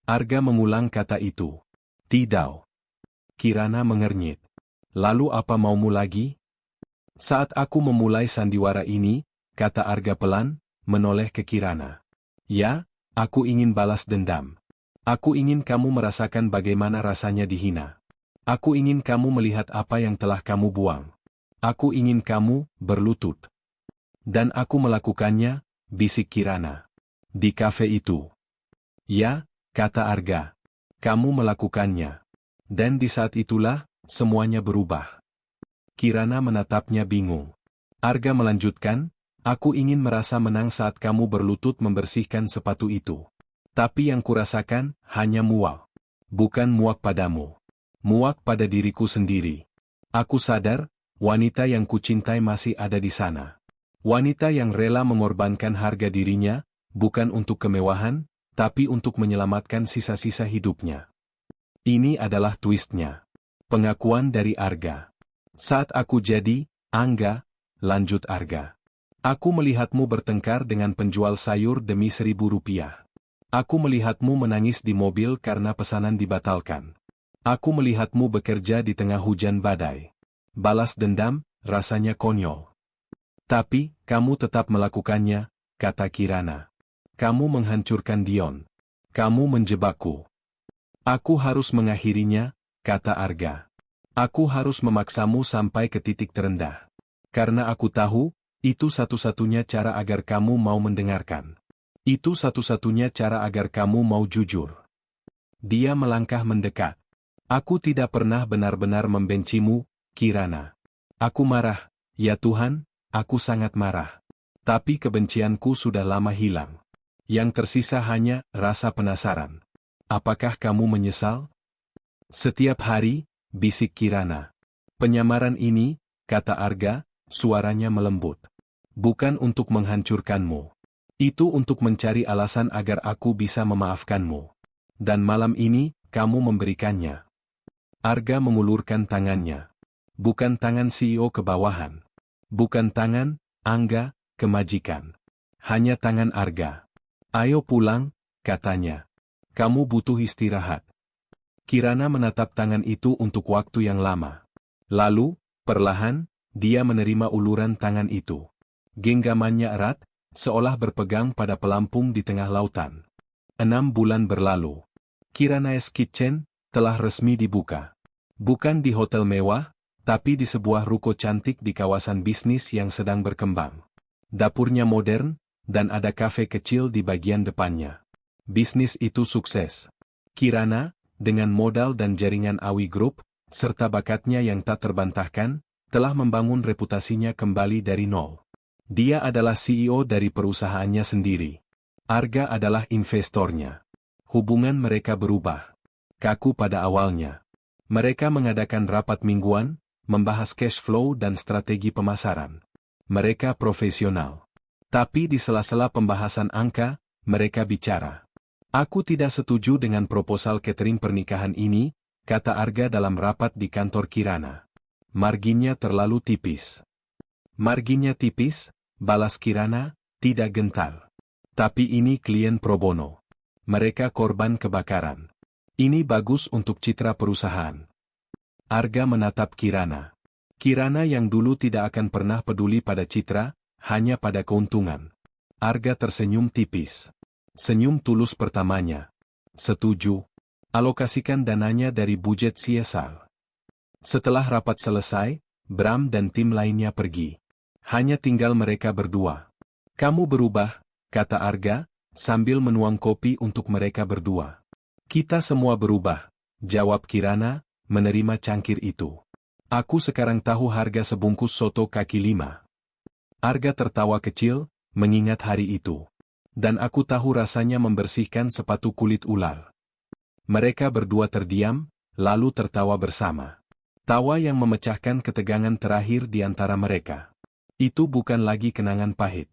Arga mengulang kata itu. Tidak. Kirana mengernyit. Lalu apa maumu lagi? Saat aku memulai sandiwara ini, kata Arga pelan, menoleh ke Kirana. Ya, aku ingin balas dendam. Aku ingin kamu merasakan bagaimana rasanya dihina. Aku ingin kamu melihat apa yang telah kamu buang. Aku ingin kamu berlutut. Dan aku melakukannya, bisik Kirana. Di kafe itu. Ya, kata Arga. Kamu melakukannya. Dan di saat itulah, semuanya berubah. Kirana menatapnya bingung. Arga melanjutkan, aku ingin merasa menang saat kamu berlutut membersihkan sepatu itu. Tapi yang kurasakan, hanya muak. Bukan muak padamu. Muak pada diriku sendiri. Aku sadar, wanita yang kucintai masih ada di sana. Wanita yang rela mengorbankan harga dirinya, bukan untuk kemewahan, tapi untuk menyelamatkan sisa-sisa hidupnya. Ini adalah twistnya. Pengakuan dari Arga. Saat aku jadi, Angga, lanjut Arga. Aku melihatmu bertengkar dengan penjual sayur demi Rp1.000. Aku melihatmu menangis di mobil karena pesanan dibatalkan. Aku melihatmu bekerja di tengah hujan badai. Balas dendam, rasanya konyol. Tapi, kamu tetap melakukannya, kata Kirana. Kamu menghancurkan Dion. Kamu menjebakku. Aku harus mengakhirinya, kata Arga. Aku harus memaksamu sampai ke titik terendah. Karena aku tahu, itu satu-satunya cara agar kamu mau mendengarkan. Itu satu-satunya cara agar kamu mau jujur. Dia melangkah mendekat. Aku tidak pernah benar-benar membencimu, Kirana. Aku marah, ya Tuhan, aku sangat marah. Tapi kebencianku sudah lama hilang. Yang tersisa hanya rasa penasaran. Apakah kamu menyesal? Setiap hari, bisik Kirana. Penyamaran ini, kata Arga, suaranya melembut. Bukan untuk menghancurkanmu. Itu untuk mencari alasan agar aku bisa memaafkanmu. Dan malam ini, kamu memberikannya. Arga mengulurkan tangannya. Bukan tangan CEO ke bawahan. Bukan tangan, Angga, kemajikan. Hanya tangan Arga. Ayo pulang, katanya. Kamu butuh istirahat. Kirana menatap tangan itu untuk waktu yang lama. Lalu, perlahan, dia menerima uluran tangan itu. Genggamannya erat, seolah berpegang pada pelampung di tengah lautan. 6 bulan berlalu. Kirana's Kitchen telah resmi dibuka. Bukan di hotel mewah, tapi di sebuah ruko cantik di kawasan bisnis yang sedang berkembang. Dapurnya modern, dan ada kafe kecil di bagian depannya. Bisnis itu sukses. Kirana, dengan modal dan jaringan Awi Group, serta bakatnya yang tak terbantahkan, telah membangun reputasinya kembali dari nol. Dia adalah CEO dari perusahaannya sendiri. Arga adalah investornya. hubungan mereka berubah. Kaku pada awalnya. Mereka mengadakan rapat mingguan, membahas cash flow dan strategi pemasaran. Mereka profesional. Tapi di sela-sela pembahasan angka, mereka bicara. Aku tidak setuju dengan proposal catering pernikahan ini, kata Arga dalam rapat di kantor Kirana. Marginnya terlalu tipis. Marginnya tipis, balas Kirana, tidak gentar. Tapi ini klien pro bono. Mereka korban kebakaran. Ini bagus untuk citra perusahaan. Arga menatap Kirana. Kirana yang dulu tidak akan pernah peduli pada citra, hanya pada keuntungan. Arga tersenyum tipis. Senyum tulus pertamanya. Setuju. Alokasikan dananya dari budget CSR. Setelah rapat selesai, Bram dan tim lainnya pergi. Hanya tinggal mereka berdua. Kamu berubah, kata Arga, sambil menuang kopi untuk mereka berdua. Kita semua berubah, jawab Kirana, menerima cangkir itu. Aku sekarang tahu harga sebungkus soto kaki 5. Arga tertawa kecil, mengingat hari itu. Dan aku tahu rasanya membersihkan sepatu kulit ular. Mereka berdua terdiam, lalu tertawa bersama. Tawa yang memecahkan ketegangan terakhir di antara mereka. Itu bukan lagi kenangan pahit.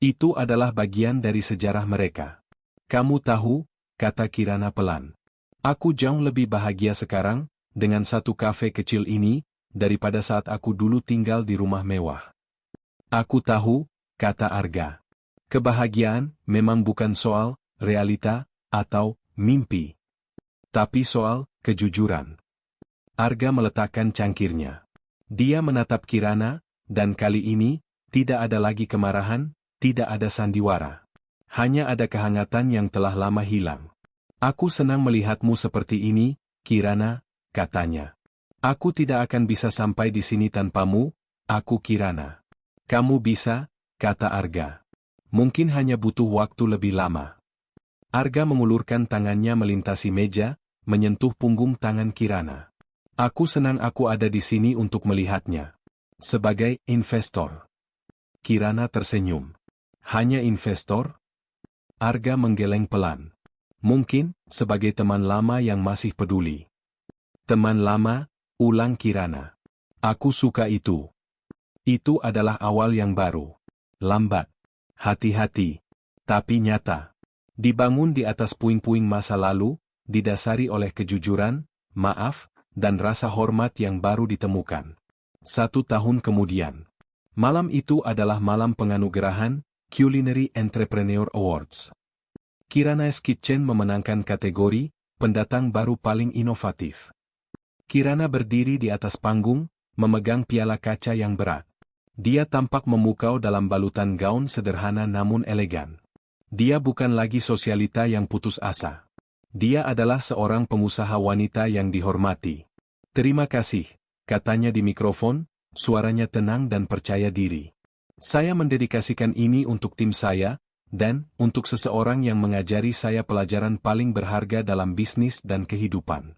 Itu adalah bagian dari sejarah mereka. Kamu tahu, kata Kirana pelan. Aku jauh lebih bahagia sekarang, dengan satu kafe kecil ini, daripada saat aku dulu tinggal di rumah mewah. Aku tahu, kata Arga. Kebahagiaan memang bukan soal realita atau mimpi. Tapi soal kejujuran. Arga meletakkan cangkirnya. Dia menatap Kirana, dan kali ini, tidak ada lagi kemarahan, tidak ada sandiwara. Hanya ada kehangatan yang telah lama hilang. Aku senang melihatmu seperti ini, Kirana, katanya. Aku tidak akan bisa sampai di sini tanpamu, aku Kirana. Kamu bisa, kata Arga. Mungkin hanya butuh waktu lebih lama. Arga mengulurkan tangannya melintasi meja, menyentuh punggung tangan Kirana. Aku senang aku ada di sini untuk melihatnya. Sebagai investor. Kirana tersenyum. Hanya investor? Arga menggeleng pelan. Mungkin, sebagai teman lama yang masih peduli. Teman lama, ulang Kirana. Aku suka itu. Itu adalah awal yang baru. Lambat. Hati-hati. Tapi nyata. Dibangun di atas puing-puing masa lalu, didasari oleh kejujuran, maaf, dan rasa hormat yang baru ditemukan. 1 tahun kemudian. Malam itu adalah malam penganugerahan Culinary Entrepreneur Awards. Kirana's Kitchen memenangkan kategori pendatang baru paling inovatif. Kirana berdiri di atas panggung, memegang piala kaca yang berat. Dia tampak memukau dalam balutan gaun sederhana namun elegan. Dia bukan lagi sosialita yang putus asa. Dia adalah seorang pengusaha wanita yang dihormati. Terima kasih, katanya di mikrofon, suaranya tenang dan percaya diri. Saya mendedikasikan ini untuk tim saya, dan untuk seseorang yang mengajari saya pelajaran paling berharga dalam bisnis dan kehidupan.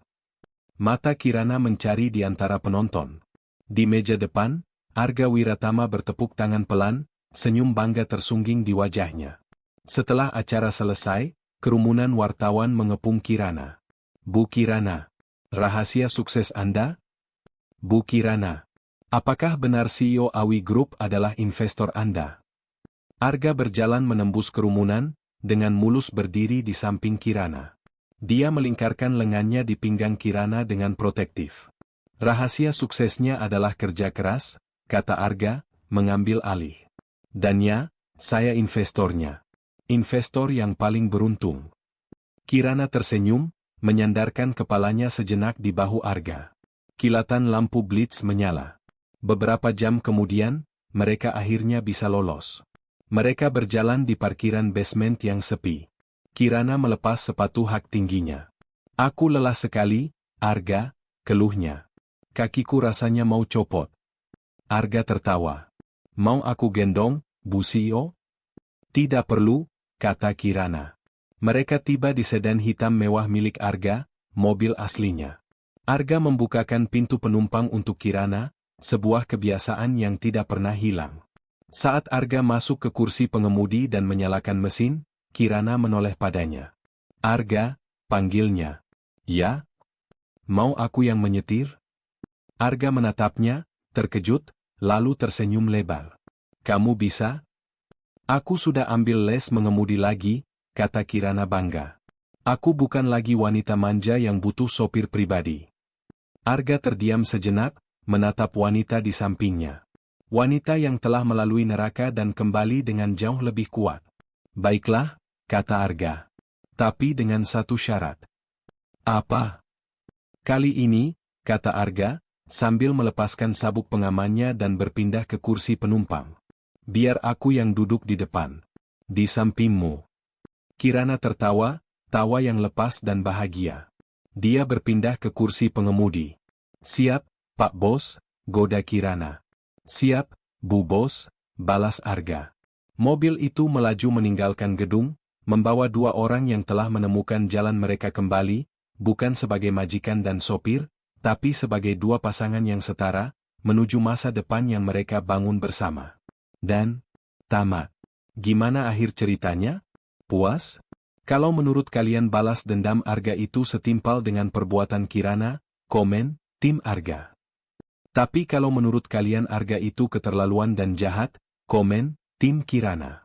Mata Kirana mencari di antara penonton. Di meja depan, Arga Wiratama bertepuk tangan pelan, senyum bangga tersungging di wajahnya. Setelah acara selesai, kerumunan wartawan mengepung Kirana. Bu Kirana, rahasia sukses Anda? Bu Kirana, apakah benar CEO Awi Group adalah investor Anda? Arga berjalan menembus kerumunan, dengan mulus berdiri di samping Kirana. Dia melingkarkan lengannya di pinggang Kirana dengan protektif. Rahasia suksesnya adalah kerja keras, kata Arga, mengambil alih. Dan ya, saya investornya. Investor yang paling beruntung. Kirana tersenyum, menyandarkan kepalanya sejenak di bahu Arga. Kilatan lampu blitz menyala. Beberapa jam kemudian, mereka akhirnya bisa lolos. Mereka berjalan di parkiran basement yang sepi. Kirana melepas sepatu hak tingginya. Aku lelah sekali, Arga, keluhnya. Kakiku rasanya mau copot. Arga tertawa. Mau aku gendong, Bu CEO? Tidak perlu, kata Kirana. Mereka tiba di sedan hitam mewah milik Arga, mobil aslinya. Arga membukakan pintu penumpang untuk Kirana, sebuah kebiasaan yang tidak pernah hilang. Saat Arga masuk ke kursi pengemudi dan menyalakan mesin, Kirana menoleh padanya. Arga, panggilnya. Ya? Mau aku yang menyetir? Arga menatapnya, terkejut, lalu tersenyum lebar. Kamu bisa? Aku sudah ambil les mengemudi lagi, kata Kirana bangga. Aku bukan lagi wanita manja yang butuh sopir pribadi. Arga terdiam sejenak, menatap wanita di sampingnya. Wanita yang telah melalui neraka dan kembali dengan jauh lebih kuat. Baiklah, kata Arga. Tapi dengan satu syarat. Apa? Kali ini, kata Arga, sambil melepaskan sabuk pengamannya dan berpindah ke kursi penumpang. Biar aku yang duduk di depan. Di sampingmu. Kirana tertawa, tawa yang lepas dan bahagia. Dia berpindah ke kursi pengemudi. Siap, Pak Bos, goda Kirana. Siap, Bu Bos, balas Arga. Mobil itu melaju meninggalkan gedung, membawa dua orang yang telah menemukan jalan mereka kembali, bukan sebagai majikan dan sopir, tapi sebagai dua pasangan yang setara, menuju masa depan yang mereka bangun bersama. Dan, tamat. Gimana akhir ceritanya? Puas? Kalau menurut kalian balas dendam Arga itu setimpal dengan perbuatan Kirana, komen, tim Arga. Tapi kalau menurut kalian Arga itu keterlaluan dan jahat, komen, tim Kirana.